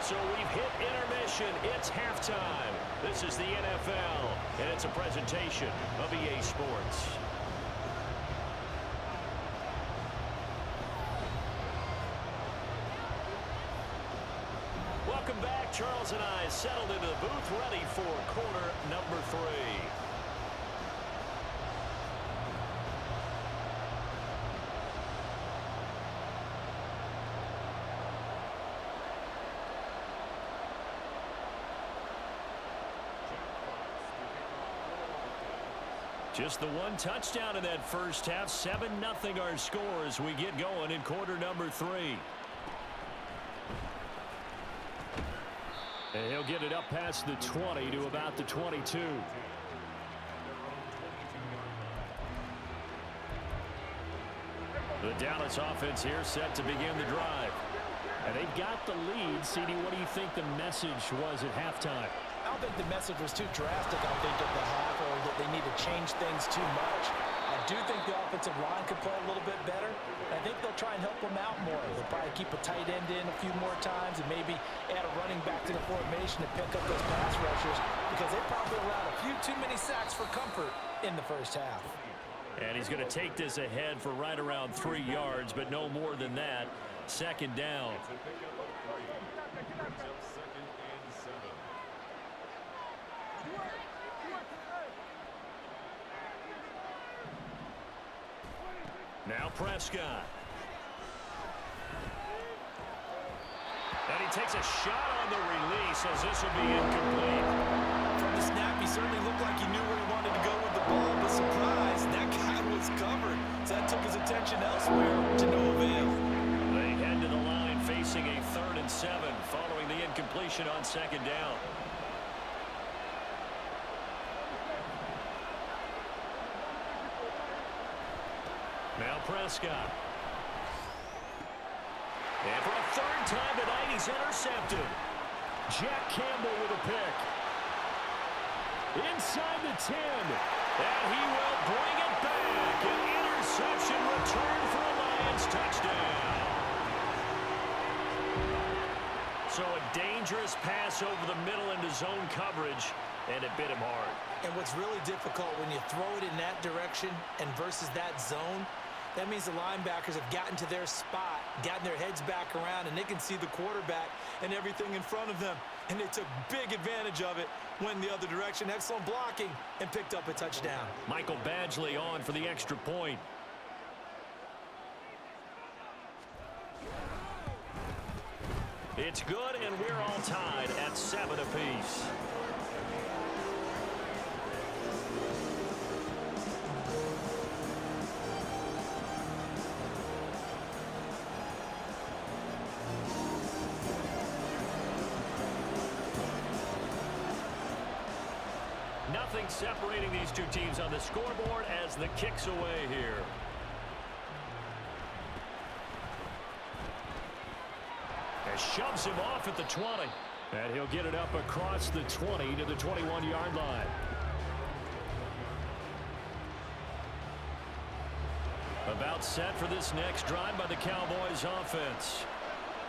So we've hit intermission. It's halftime. This is the NFL, and it's a presentation of EA Sports. Welcome back. Charles and I settled into the booth, ready for quarter number 3. Just the one touchdown in that first half. 7-0 our score as we get going in quarter number 3. And he'll get it up past the 20 to about the 22. The Dallas offense here set to begin the drive. And they've got the lead. CD, what do you think the message was at halftime? I don't think the message was too drastic, I think, at the half, or that they need to change things too much. I do think the offensive line could play a little bit better. I think they'll try and help them out more. They'll probably keep a tight end in a few more times and maybe add a running back to the formation to pick up those pass rushers, because they probably allowed a few too many sacks for comfort in the first half. And he's going to take this ahead for right around 3 yards, but no more than that. Second down. Now Prescott. And he takes a shot on the release as this will be incomplete. From the snap, he certainly looked like he knew where he wanted to go with the ball, but surprise, that guy was covered. So that took his attention elsewhere to no avail. They head to the line facing a 3rd and 7 following the incompletion on second down. Now Prescott. And for a 3rd time tonight, he's intercepted. Jack Campbell with a pick. Inside the 10. And he will bring it back. An interception return for a Lions touchdown. So a dangerous pass over the middle into zone coverage, and it bit him hard. And what's really difficult when you throw it in that direction and versus that zone, that means the linebackers have gotten to their spot, gotten their heads back around, and they can see the quarterback and everything in front of them. And they took big advantage of it, went the other direction, excellent blocking, and picked up a touchdown. Michael Badgley on for the extra point. It's good, and we're all tied at 7 apiece. Nothing separating these two teams on the scoreboard as the kick's away here. And shoves him off at the 20. And he'll get it up across the 20 to the 21-yard line. About set for this next drive by the Cowboys offense.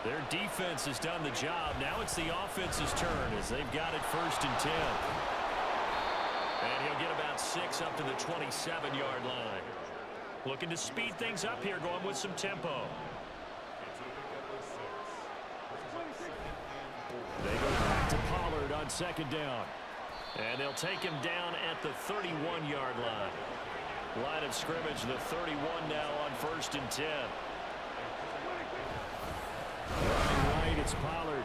Their defense has done the job. Now it's the offense's turn as they've got it 1st and 10. And he'll get about 6 up to the 27-yard line. Looking to speed things up here, going with some tempo. They go back to Pollard on 2nd down. And they'll take him down at the 31-yard line. Line of scrimmage, the 31 now on 1st and 10. Right, it's Pollard.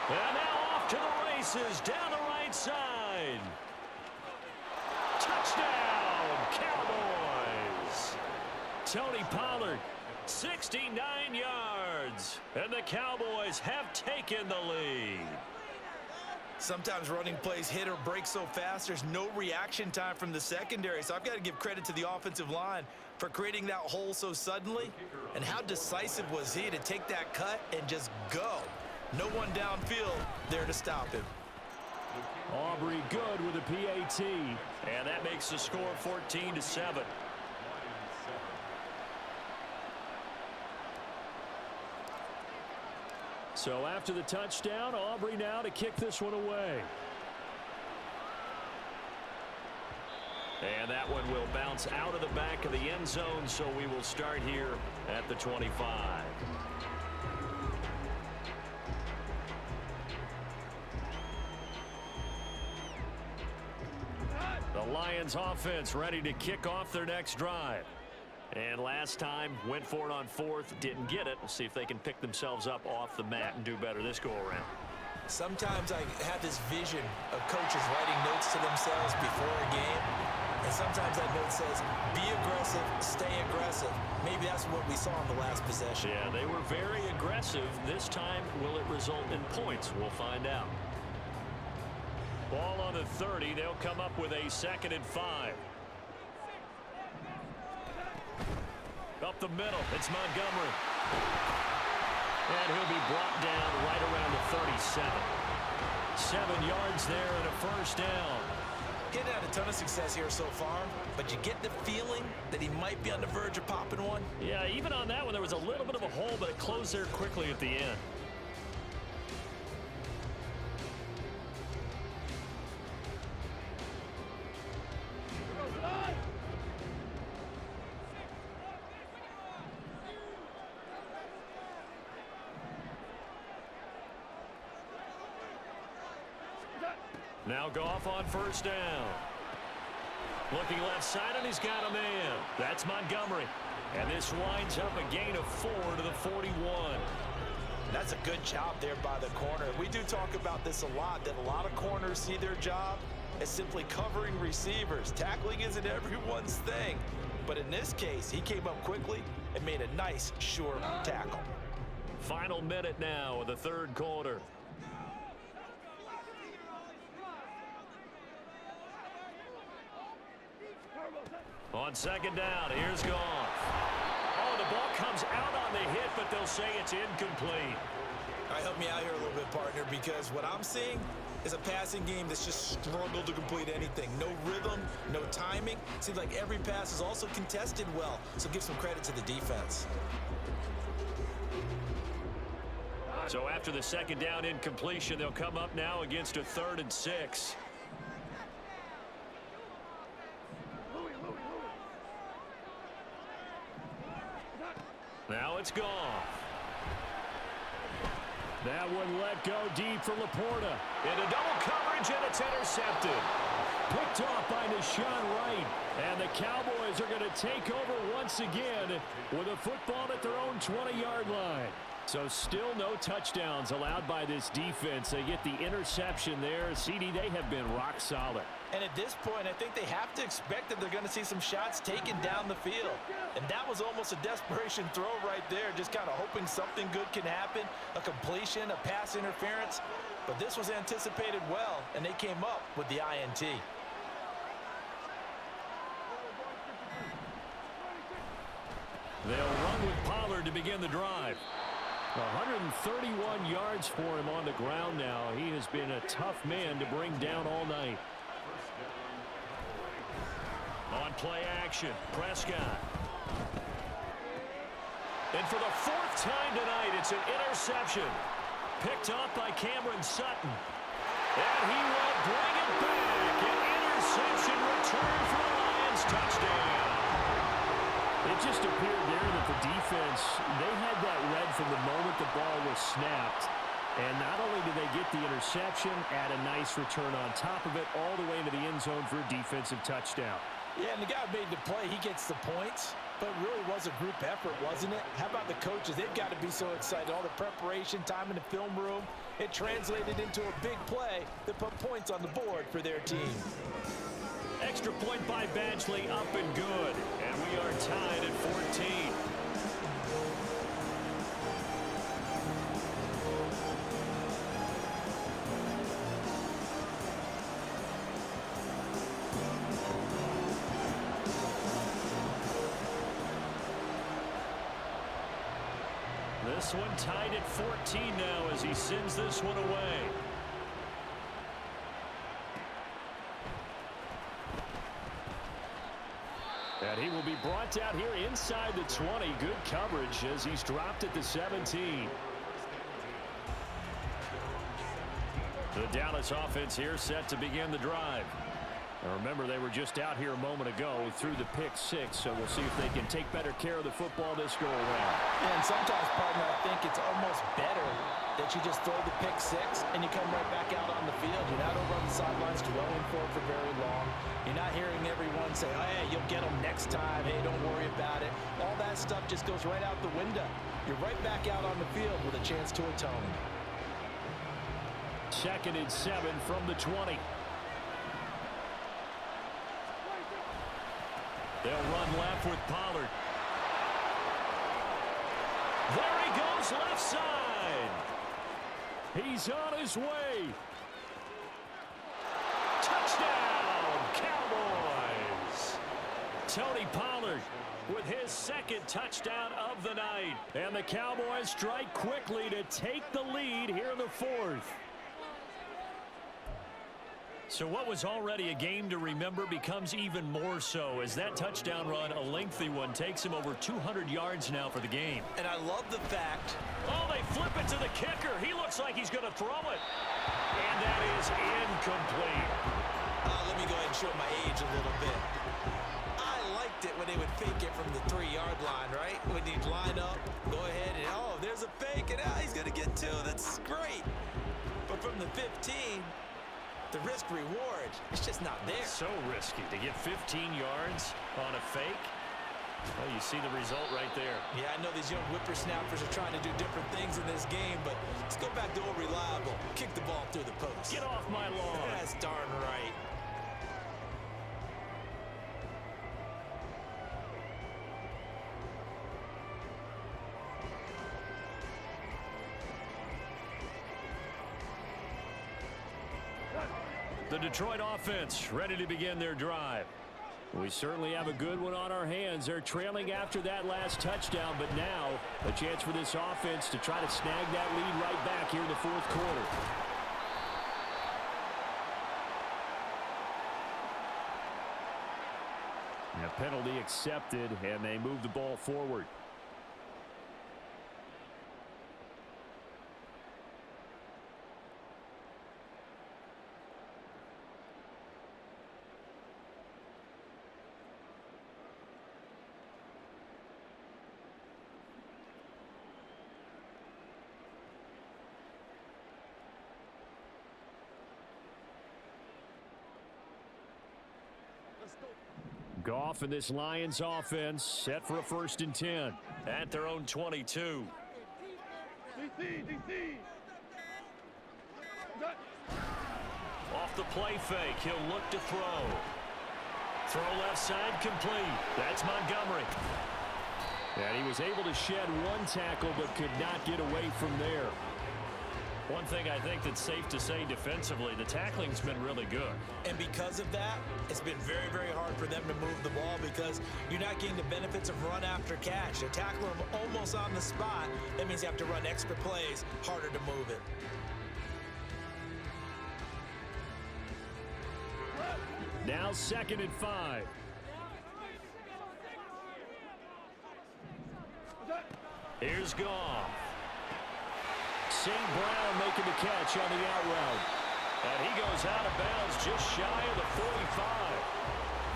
And now off to the races, down the right side. Touchdown, Cowboys. Tony Pollard, 69 yards. And the Cowboys have taken the lead. Sometimes running plays hit or break so fast, there's no reaction time from the secondary. So I've got to give credit to the offensive line for creating that hole so suddenly. And how decisive was he to take that cut and just go? No one downfield there to stop him. Aubrey good with a PAT. And that makes the score 14-7. So after the touchdown, Aubrey now to kick this one away. And that one will bounce out of the back of the end zone, so we will start here at the 25. The Lions offense ready to kick off their next drive. And last time, went for it on 4th, didn't get it. We'll see if they can pick themselves up off the mat and do better this go-around. Sometimes I have this vision of coaches writing notes to themselves before a game. And sometimes that note says, be aggressive, stay aggressive. Maybe that's what we saw in the last possession. Yeah, they were very aggressive. This time, will it result in points? We'll find out. Ball on the 30. They'll come up with a 2nd and 5. Up the middle, it's Montgomery. And he'll be brought down right around the 37. 7 yards there and a 1st down. Getting had a ton of success here so far, but you get the feeling that he might be on the verge of popping one. Yeah, even on that one, there was a little bit of a hole, but it closed there quickly at the end. Now Goff on 1st down. Looking left side, and he's got a man. That's Montgomery. And this winds up a gain of 4 to the 41. That's a good job there by the corner. We do talk about this a lot, that a lot of corners see their job as simply covering receivers. Tackling isn't everyone's thing. But in this case, he came up quickly and made a nice, sure tackle. Final minute now of the 3rd quarter. On 2nd down, here's Goff. Oh, the ball comes out on the hit, but they'll say it's incomplete. All right, help me out here a little bit, partner, because what I'm seeing is a passing game that's just struggled to complete anything. No rhythm, no timing. Seems like every pass is also contested well, so give some credit to the defense. So after the 2nd down incompletion, they'll come up now against a 3rd and 6. Now it's Goff. That one let go deep for Laporta. Into double coverage, and it's intercepted. Picked off by Deshaun Wright. And the Cowboys Eagles are going to take over once again with a football at their own 20-yard line. So still no touchdowns allowed by this defense. They get the interception there. CD, they have been rock solid. And at this point, I think they have to expect that they're going to see some shots taken down the field. And that was almost a desperation throw right there, just kind of hoping something good can happen, a completion, a pass interference. But this was anticipated well, and they came up with the INT. They'll run with Pollard to begin the drive. 131 yards for him on the ground now. He has been a tough man to bring down all night. On play action, Prescott. And for the fourth time tonight, it's an interception. Picked up by Cameron Sutton. And he will bring it back. An interception return for the Lions. Touchdown. It just appeared there that the defense, they had that read from the moment the ball was snapped. And not only did they get the interception, add a nice return on top of it, all the way into the end zone for a defensive touchdown. Yeah, and the guy made the play. He gets the points. But it really was a group effort, wasn't it? How about the coaches? They've got to be so excited. All the preparation, time in the film room. It translated into a big play that put points on the board for their team. Extra point by Badgley, up and good. And we are tied at 14. This one tied at 14 now as he sends this one away. And he will be brought down here inside the 20. Good coverage as he's dropped at the 17. The Dallas offense here set to begin the drive. Now remember, they were just out here a moment ago through the pick six, so we'll see if they can take better care of the football this go around. Yeah, and sometimes, partner, I think it's almost better that you just throw the pick six and you come right back out on the field. You're not over on the sidelines dwelling for it for very long. You're not hearing everyone say, oh, hey, you'll get them next time. Hey, don't worry about it. All that stuff just goes right out the window. You're right back out on the field with a chance to atone. 2nd and 7 from the 20. They'll run left with Pollard. There he goes, left side. He's on his way. Touchdown, Cowboys. Tony Pollard with his 2nd touchdown of the night. And the Cowboys strike quickly to take the lead here in the 4th. So what was already a game to remember becomes even more so as that touchdown run, a lengthy one, takes him over 200 yards now for the game. And I love the fact. Oh, they flip it to the kicker. He looks like he's going to throw it. And that is incomplete. Let me go ahead and show my age a little bit. I liked it when they would fake it from the 3-yard line, right? When you'd line up, go ahead and, oh, there's a fake, and he's going to get 2. That's great. But from the 15... the risk-reward, it's just not there. So risky to get 15 yards on a fake. Well, you see the result right there. Yeah, I know these young whippersnappers are trying to do different things in this game, but let's go back to old reliable. Kick the ball through the post. Get off my lawn. That's darn right. The Detroit offense ready to begin their drive. We certainly have a good one on our hands. They're trailing after that last touchdown, but now a chance for this offense to try to snag that lead right back here in the 4th quarter. And a penalty accepted, and they move the ball forward. Goff and this Lions offense set for a 1st and 10. At their own 22. Off the play fake, he'll look to throw. Throw left side complete. That's Montgomery. And he was able to shed one tackle but could not get away from there. One thing I think that's safe to say defensively, the tackling's been really good. And because of that, it's been very, very hard for them to move the ball because you're not getting the benefits of run after catch. They tackle them almost on the spot. That means you have to run extra plays, harder to move it. Now 2nd and 5. Here's Goff. St. Brown making the catch on the out route. And he goes out of bounds just shy of the 45.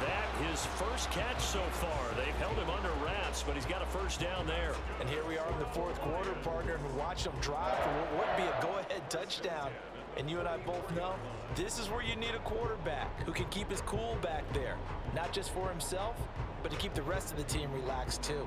That his first catch so far. They've held him under wraps, but he's got a 1st down there. And here we are in the 4th quarter, partner, and we watched them drive for what would be a go-ahead touchdown. And you and I both know this is where you need a quarterback who can keep his cool back there. Not just for himself, but to keep the rest of the team relaxed too.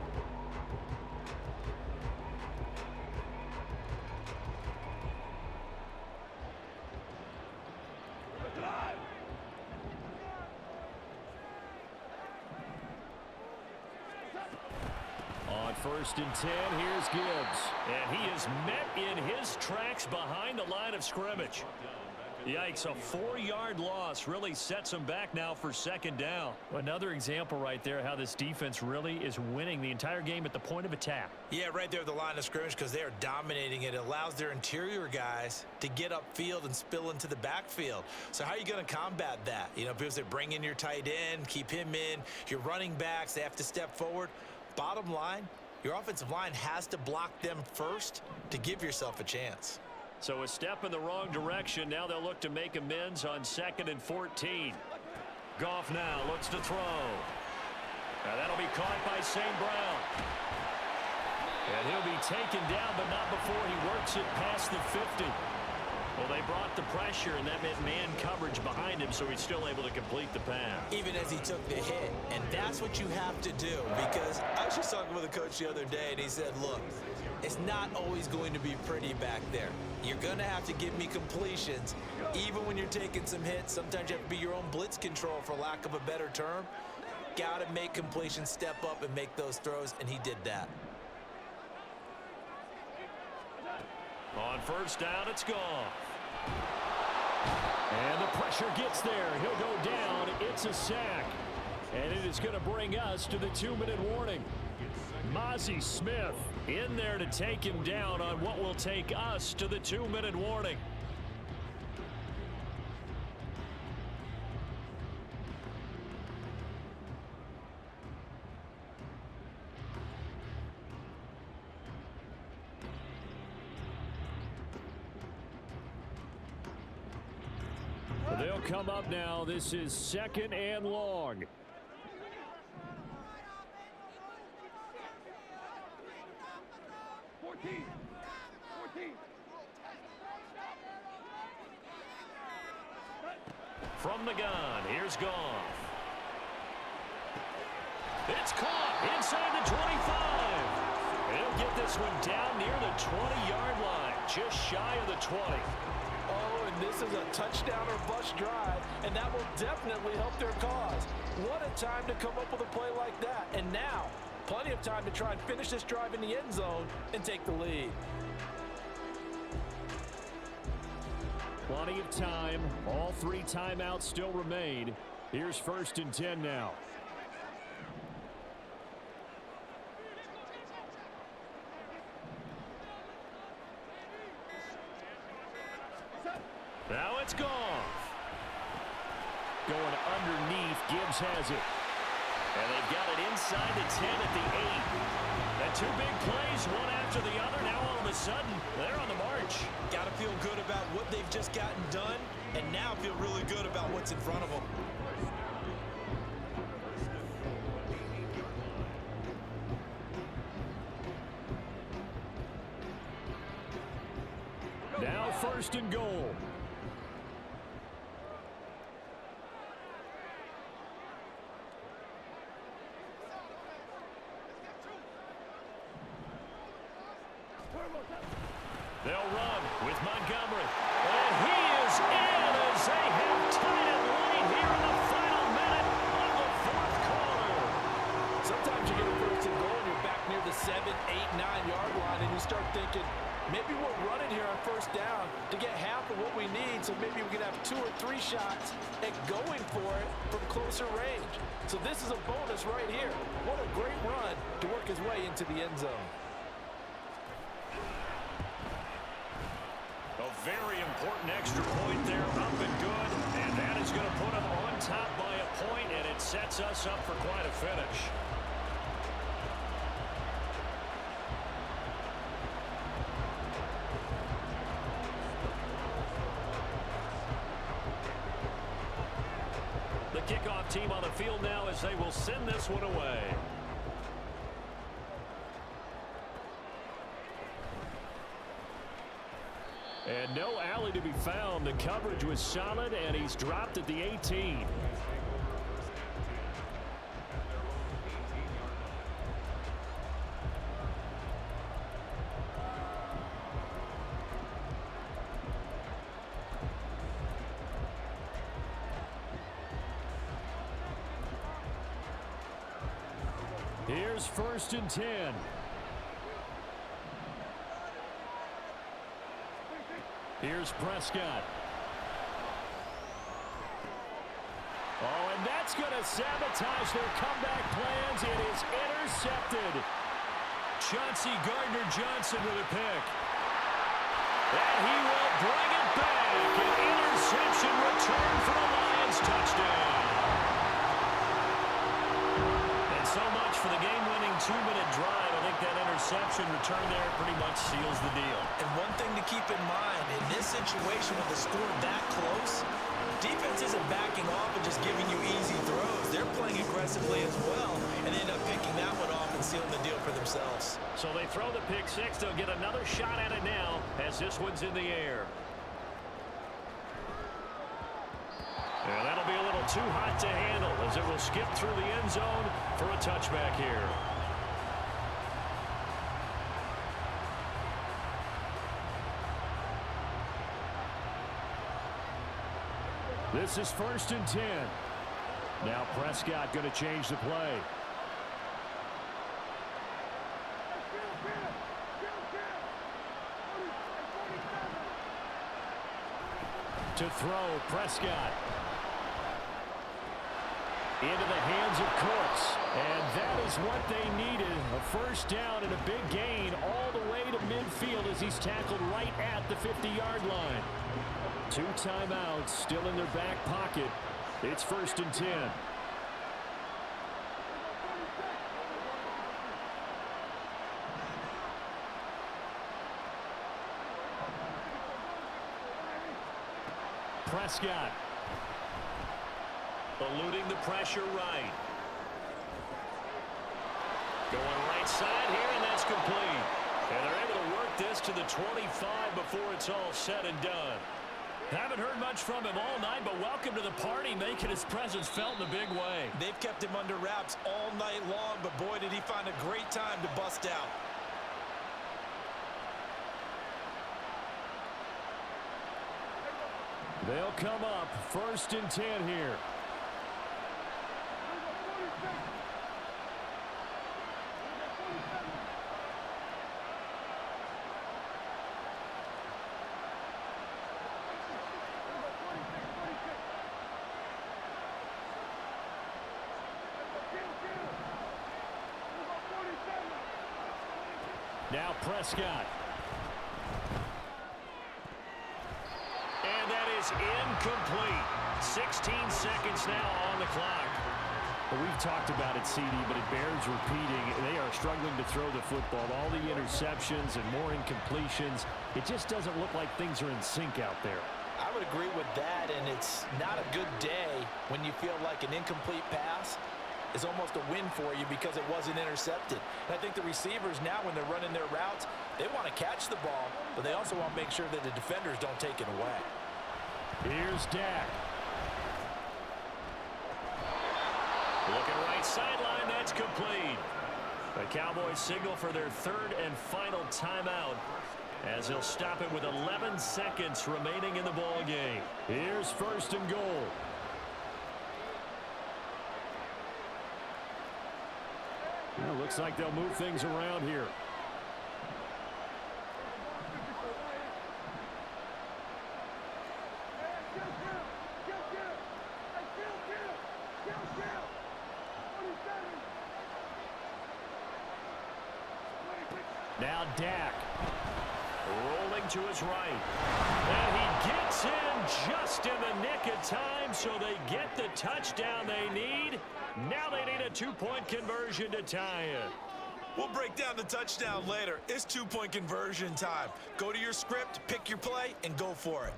On 1st and 10, here's Gibbs. And he is met in his tracks behind the line of scrimmage. Yikes, a 4-yard loss really sets him back now for 2nd down. Another example right there how this defense really is winning the entire game at the point of attack. Yeah, right there at the line of scrimmage because they are dominating it. It allows their interior guys to get upfield and spill into the backfield. So how are you going to combat that? You know, because they bring in your tight end, keep him in. Your running backs, they have to step forward. Bottom line, your offensive line has to block them first to give yourself a chance. So a step in the wrong direction. Now they'll look to make amends on 2nd and 14. Goff now looks to throw. Now that'll be caught by St. Brown. And he'll be taken down, but not before he works it past the 50. Well, they brought the pressure, and that meant man coverage behind him, so he's still able to complete the pass. Even as he took the hit, and that's what you have to do, because I was just talking with a coach the other day, and he said, look, it's not always going to be pretty back there. You're going to have to give me completions, even when you're taking some hits. Sometimes you have to be your own blitz control, for lack of a better term. Got to make completions, step up, and make those throws, and he did that. On 1st down, it's Goff. And the pressure gets there. He'll go down. It's a sack. And it is going to bring us to the 2-minute warning. Mazi Smith in there to take him down on what will take us to the 2-minute warning. They'll come up now. This is 2nd and long. From the gun, here's Goff. It's caught inside the 25. He'll get this one down near the 20-yard line, just shy of the 20. Oh, and this is a touchdown or bust drive, and that will definitely help their cause. What a time to come up with a play like that. And now, plenty of time to try and finish this drive in the end zone and take the lead. Plenty of time. All 3 timeouts still remain. Here's 1st and 10 now. Now it's Goff. Going underneath. Gibbs has it. And they've got it inside the 10 at the 8. And 2 big plays, one after the other. Now all of a sudden, they're on the march. Got to feel good about what they've just gotten done, and now feel really good about what's in front of them. Now 1st and goal. with Montgomery. And he is in as they have tied it late here in the final minute of the fourth quarter. Sometimes you get a first and goal and you're back near the 7, 8, 9-yard line, and you start thinking, maybe we'll run it here on first down to get half of what we need, so maybe we can have 2 or 3 shots at going for it from closer range. So this is a bonus right here. What a great run to work his way into the end zone. A very important extra point there, up and good. And that is going to put him on top by a point, and it sets us up for quite a finish. The kickoff team on the field now as they will send this one away. And no alley to be found. The coverage was solid, and he's dropped at the 18. Here's 1st and 10. Here's Prescott. Oh, and that's going to sabotage their comeback plans. It is intercepted. Chauncey Gardner-Johnson with a pick. And he will bring it back. An interception return for the Lions touchdown. And so much for the game-winning 2-minute drive. I think that interception return there pretty much seals the deal. And one thing to keep in mind, in this situation with the score that close, defense isn't backing off and just giving you easy throws. They're playing aggressively as well, and they end up picking that one off and sealing the deal for themselves. So they throw the pick six. They'll get another shot at it now as this one's in the air. And that'll be a little too hot to handle as it will skip through the end zone for a touchback here. This is 1st and 10. Now Prescott going to change the play. To throw, Prescott. Into the hands of Cooks. And that is what they needed. A first down and a big gain all the way to midfield as he's tackled right at the 50-yard line. 2 timeouts still in their back pocket. It's 1st and 10. Prescott. Eluding the pressure right. Going right side here, and that's complete. And they're able to work this to the 25 before it's all said and done. Haven't heard much from him all night, but welcome to the party, making his presence felt in a big way. They've kept him under wraps all night long, but boy, did he find a great time to bust out. They'll come up 1st and 10 here. Now Prescott. And that is incomplete. 16 seconds now on the clock. Well, we've talked about it, CD, but it bears repeating. They are struggling to throw the football. All the interceptions and more incompletions. It just doesn't look like things are in sync out there. I would agree with that, and it's not a good day when you feel like an incomplete pass is almost a win for you because it wasn't intercepted. And I think the receivers now, when they're running their routes, they want to catch the ball, but they also want to make sure that the defenders don't take it away. Here's Dak. Looking right sideline, that's complete. The Cowboys signal for their 3rd and final timeout as he'll stop it with 11 seconds remaining in the ball game. Here's 1st and goal. Well, looks like they'll move things around here. Now Dak. Rolling to his right. And he gets in just in the nick of time, so they get the touchdown they need. Now they need a 2-point conversion to tie it. We'll break down the touchdown later. It's 2-point conversion time. Go to your script, pick your play, and go for it.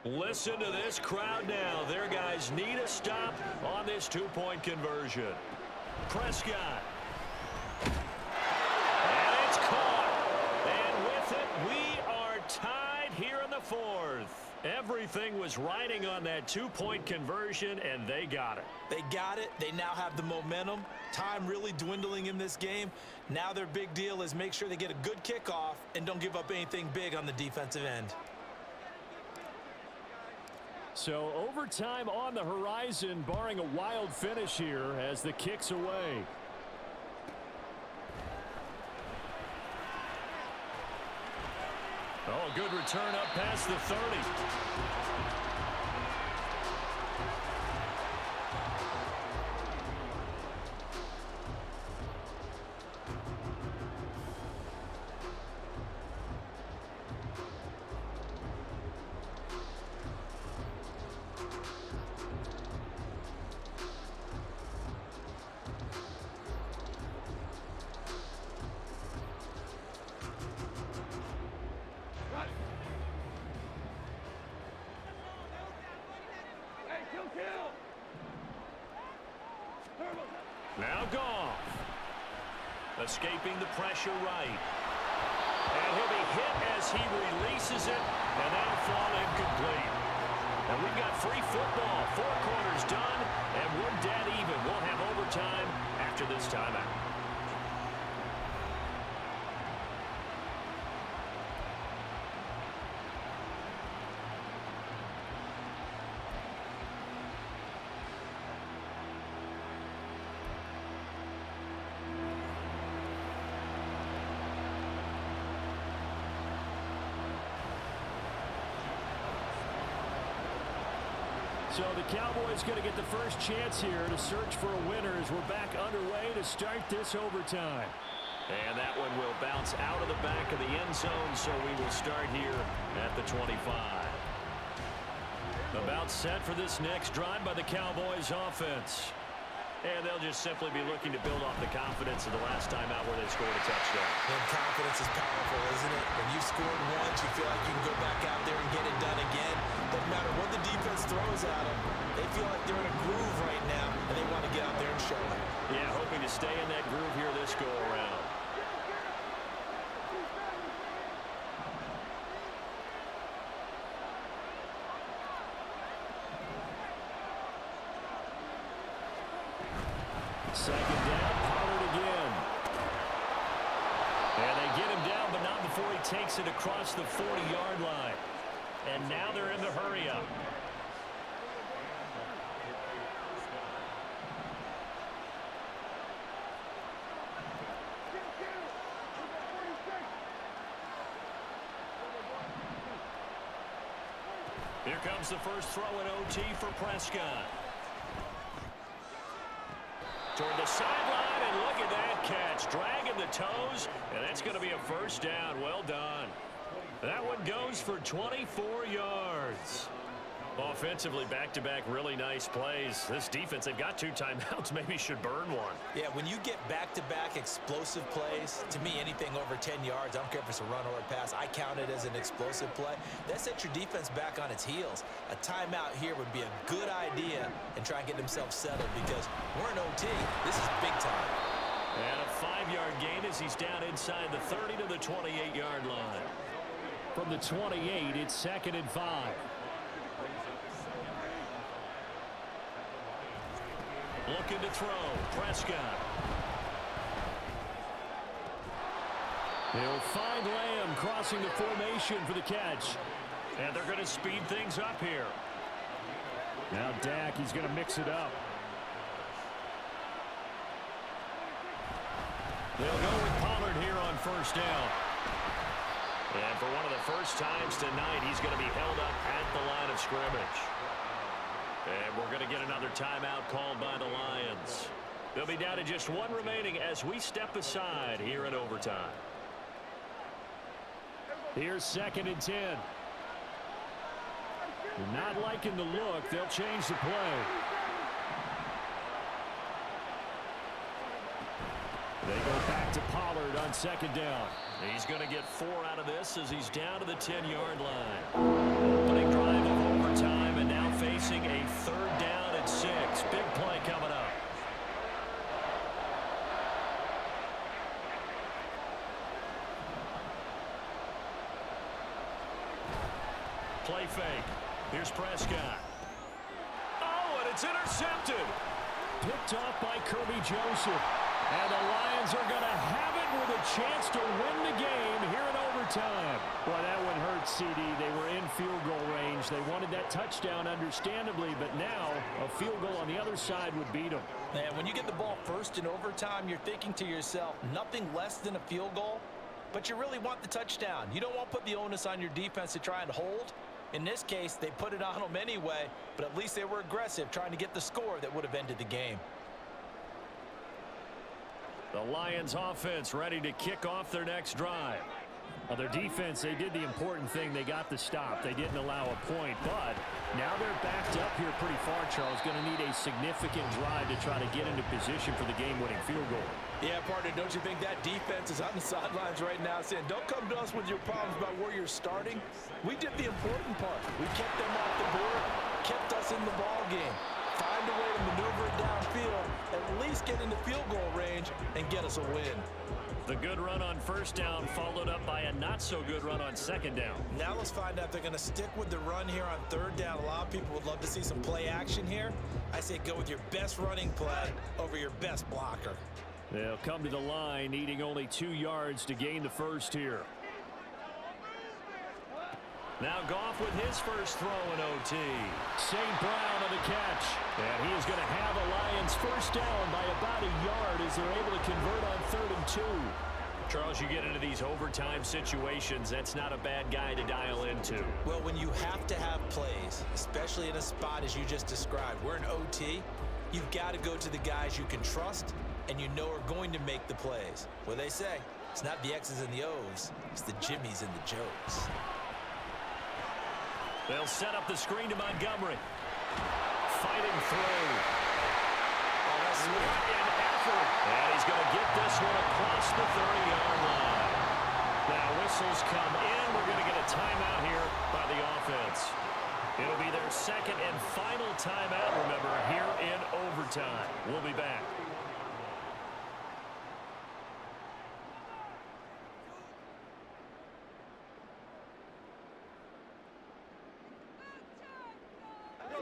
Listen to this crowd now. Their guys need a stop on this 2-point conversion. Prescott. And it's caught. And with it, we are tied here in the 4th. Everything was riding on that 2-point conversion, and they got it. They got it. They now have the momentum. Time really dwindling in this game. Now their big deal is make sure they get a good kickoff and don't give up anything big on the defensive end. So overtime on the horizon, barring a wild finish here as the kick's away. Oh, good return up past the 30. Now Goff. Escaping the pressure right. And he'll be hit as he releases it, and that'll fall incomplete. And we've got free football. 4 quarters done, and we're dead even. We'll have overtime after this timeout. So the Cowboys going to get the first chance here to search for a winner as we're back underway to start this overtime. And that one will bounce out of the back of the end zone, so we will start here at the 25. About set for this next drive by the Cowboys offense. And they'll just simply be looking to build off the confidence of the last time out where they scored a touchdown. And confidence is powerful, isn't it? When you've scored once, you feel like you can go back out there and get it done again. Doesn't matter what the defense throws at them. They feel like they're in a groove right now, and they want to get out there and show it. Yeah, hoping to stay in that groove here this go-around. Second down, Pollard again. And they get him down, but not before he takes it across the 40-yard line. And now they're in the hurry-up. Here comes the first throw in OT for Prescott. Toward the sideline, and look at that catch. Dragging the toes, and that's going to be a first down. Well done. That one goes for 24 yards. Offensively, back-to-back really nice plays. This defense, they've got 2 timeouts, maybe should burn one. Yeah, when you get back-to-back explosive plays, to me, anything over 10 yards, I don't care if it's a run or a pass, I count it as an explosive play. That sets your defense back on its heels. A timeout here would be a good idea and try and get themselves settled because we're in OT. This is big time. And a 5-yard gain as he's down inside the 30 to the 28-yard line. From the 28, it's 2nd and 5. Looking to throw. Prescott. He'll find Lamb crossing the formation for the catch. And they're going to speed things up here. Now Dak, he's going to mix it up. They'll go with Pollard here on first down. And for one of the first times tonight, he's going to be held up at the line of scrimmage. And we're going to get another timeout called by the Lions. They'll be down to just one remaining as we step aside here in overtime. Here's 2nd and 10. Not liking the look. They'll change the play. They go back to Pollard on 2nd down. He's going to get 4 out of this as he's down to the 10-yard line. Opening drive of overtime and now facing a 3rd down and 6. Big play coming up. Play fake. Here's Prescott. Oh, and it's intercepted. Picked off by Kirby Joseph. And the Lions are going to have it with a chance to win the game here in overtime. Well, that one hurt, CD. They were in field goal range. They wanted that touchdown, understandably, but now a field goal on the other side would beat them. And when you get the ball first in overtime, you're thinking to yourself, nothing less than a field goal, but you really want the touchdown. You don't want to put the onus on your defense to try and hold. In this case, they put it on them anyway, but at least they were aggressive, trying to get the score that would have ended the game. The Lions offense ready to kick off their next drive. Well, their defense, they did the important thing. They got the stop. They didn't allow a point, but now they're backed up here pretty far, Charles. Going to need a significant drive to try to get into position for the game-winning field goal. Yeah, partner, don't you think that defense is on the sidelines right now saying, don't come to us with your problems about where you're starting. We did the important part. We kept them off the board, kept us in the ball game. Find a way to maneuver it downfield, at least get into field goal range, and get us a win. The good run on first down followed up by a not-so-good run on second down. Now let's find out if they're going to stick with the run here on 3rd down. A lot of people would love to see some play action here. I say go with your best running play over your best blocker. They'll come to the line, needing only 2 yards to gain the first here. Now Goff with his first throw in OT. St. Brown on the catch. And he is going to have a Lions first down by about a yard as they're able to convert on 3rd and 2. Charles, you get into these overtime situations, that's not a bad guy to dial into. Well, when you have to have plays, especially in a spot as you just described, we're in OT, you've got to go to the guys you can trust and you know are going to make the plays. What they say, it's not the X's and the O's, it's the Jimmys and the Joes. They'll set up the screen to Montgomery. Fighting through. Oh, that's an effort. And he's going to get this one across the 30-yard line. Now whistles come in. We're going to get a timeout here by the offense. It'll be their 2nd and final timeout, remember, here in overtime. We'll be back.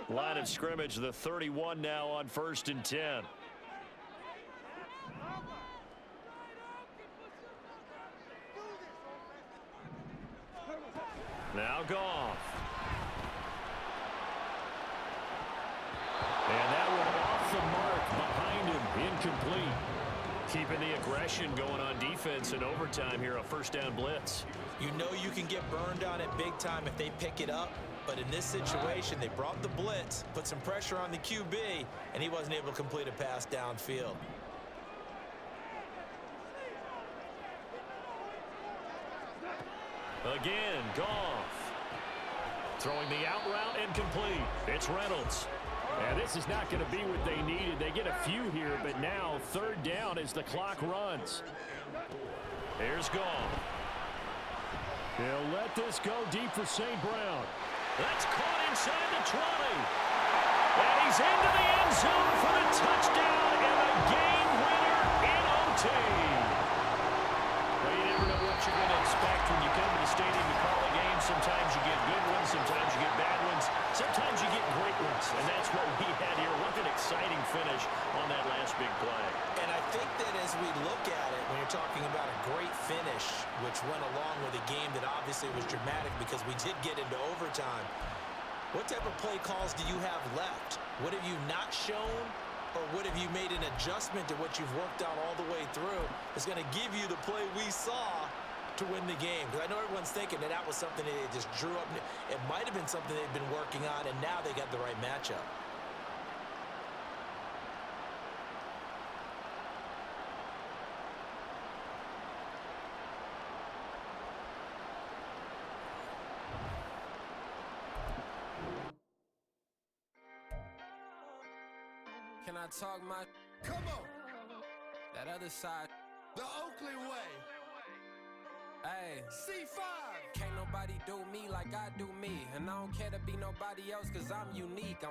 Line of scrimmage, the 31 now on 1st and 10. Now Goff. And that one off the mark behind him, incomplete. Keeping the aggression going on defense in overtime here, a first down blitz. You know you can get burned on it big time if they pick it up. But in this situation, they brought the blitz, put some pressure on the QB, and he wasn't able to complete a pass downfield. Again, Goff. Throwing the out route incomplete. It's Reynolds. And this is not going to be what they needed. They get a few here, but now 3rd down as the clock runs. Here's Goff. They'll let this go deep for St. Brown. That's caught inside the 20. And he's into the end zone for the touchdown and a game winner in OT. Well, you never know what you're going to expect when you come to the stadium to call a game. sometimes you get good ones, sometimes you get bad ones, sometimes you get great ones. And that's what we had here. What an exciting finish on that last big play. And I think that as we look at it, when you're talking about a great finish, which went along with a game that obviously was dramatic because we did get into overtime, what type of play calls do you have left? What have you not shown? Or what have you made an adjustment to what you've worked out all the way through is going to give you the play we saw to win the game? Because I know everyone's thinking that that was something that they just drew up. It might have been something they've been working on, and now they got the right matchup. Can I talk my... Come on! That other side. The Oakland way. Hey. C5! Can't nobody do me like I do me. And I don't care to be nobody else cause I'm unique.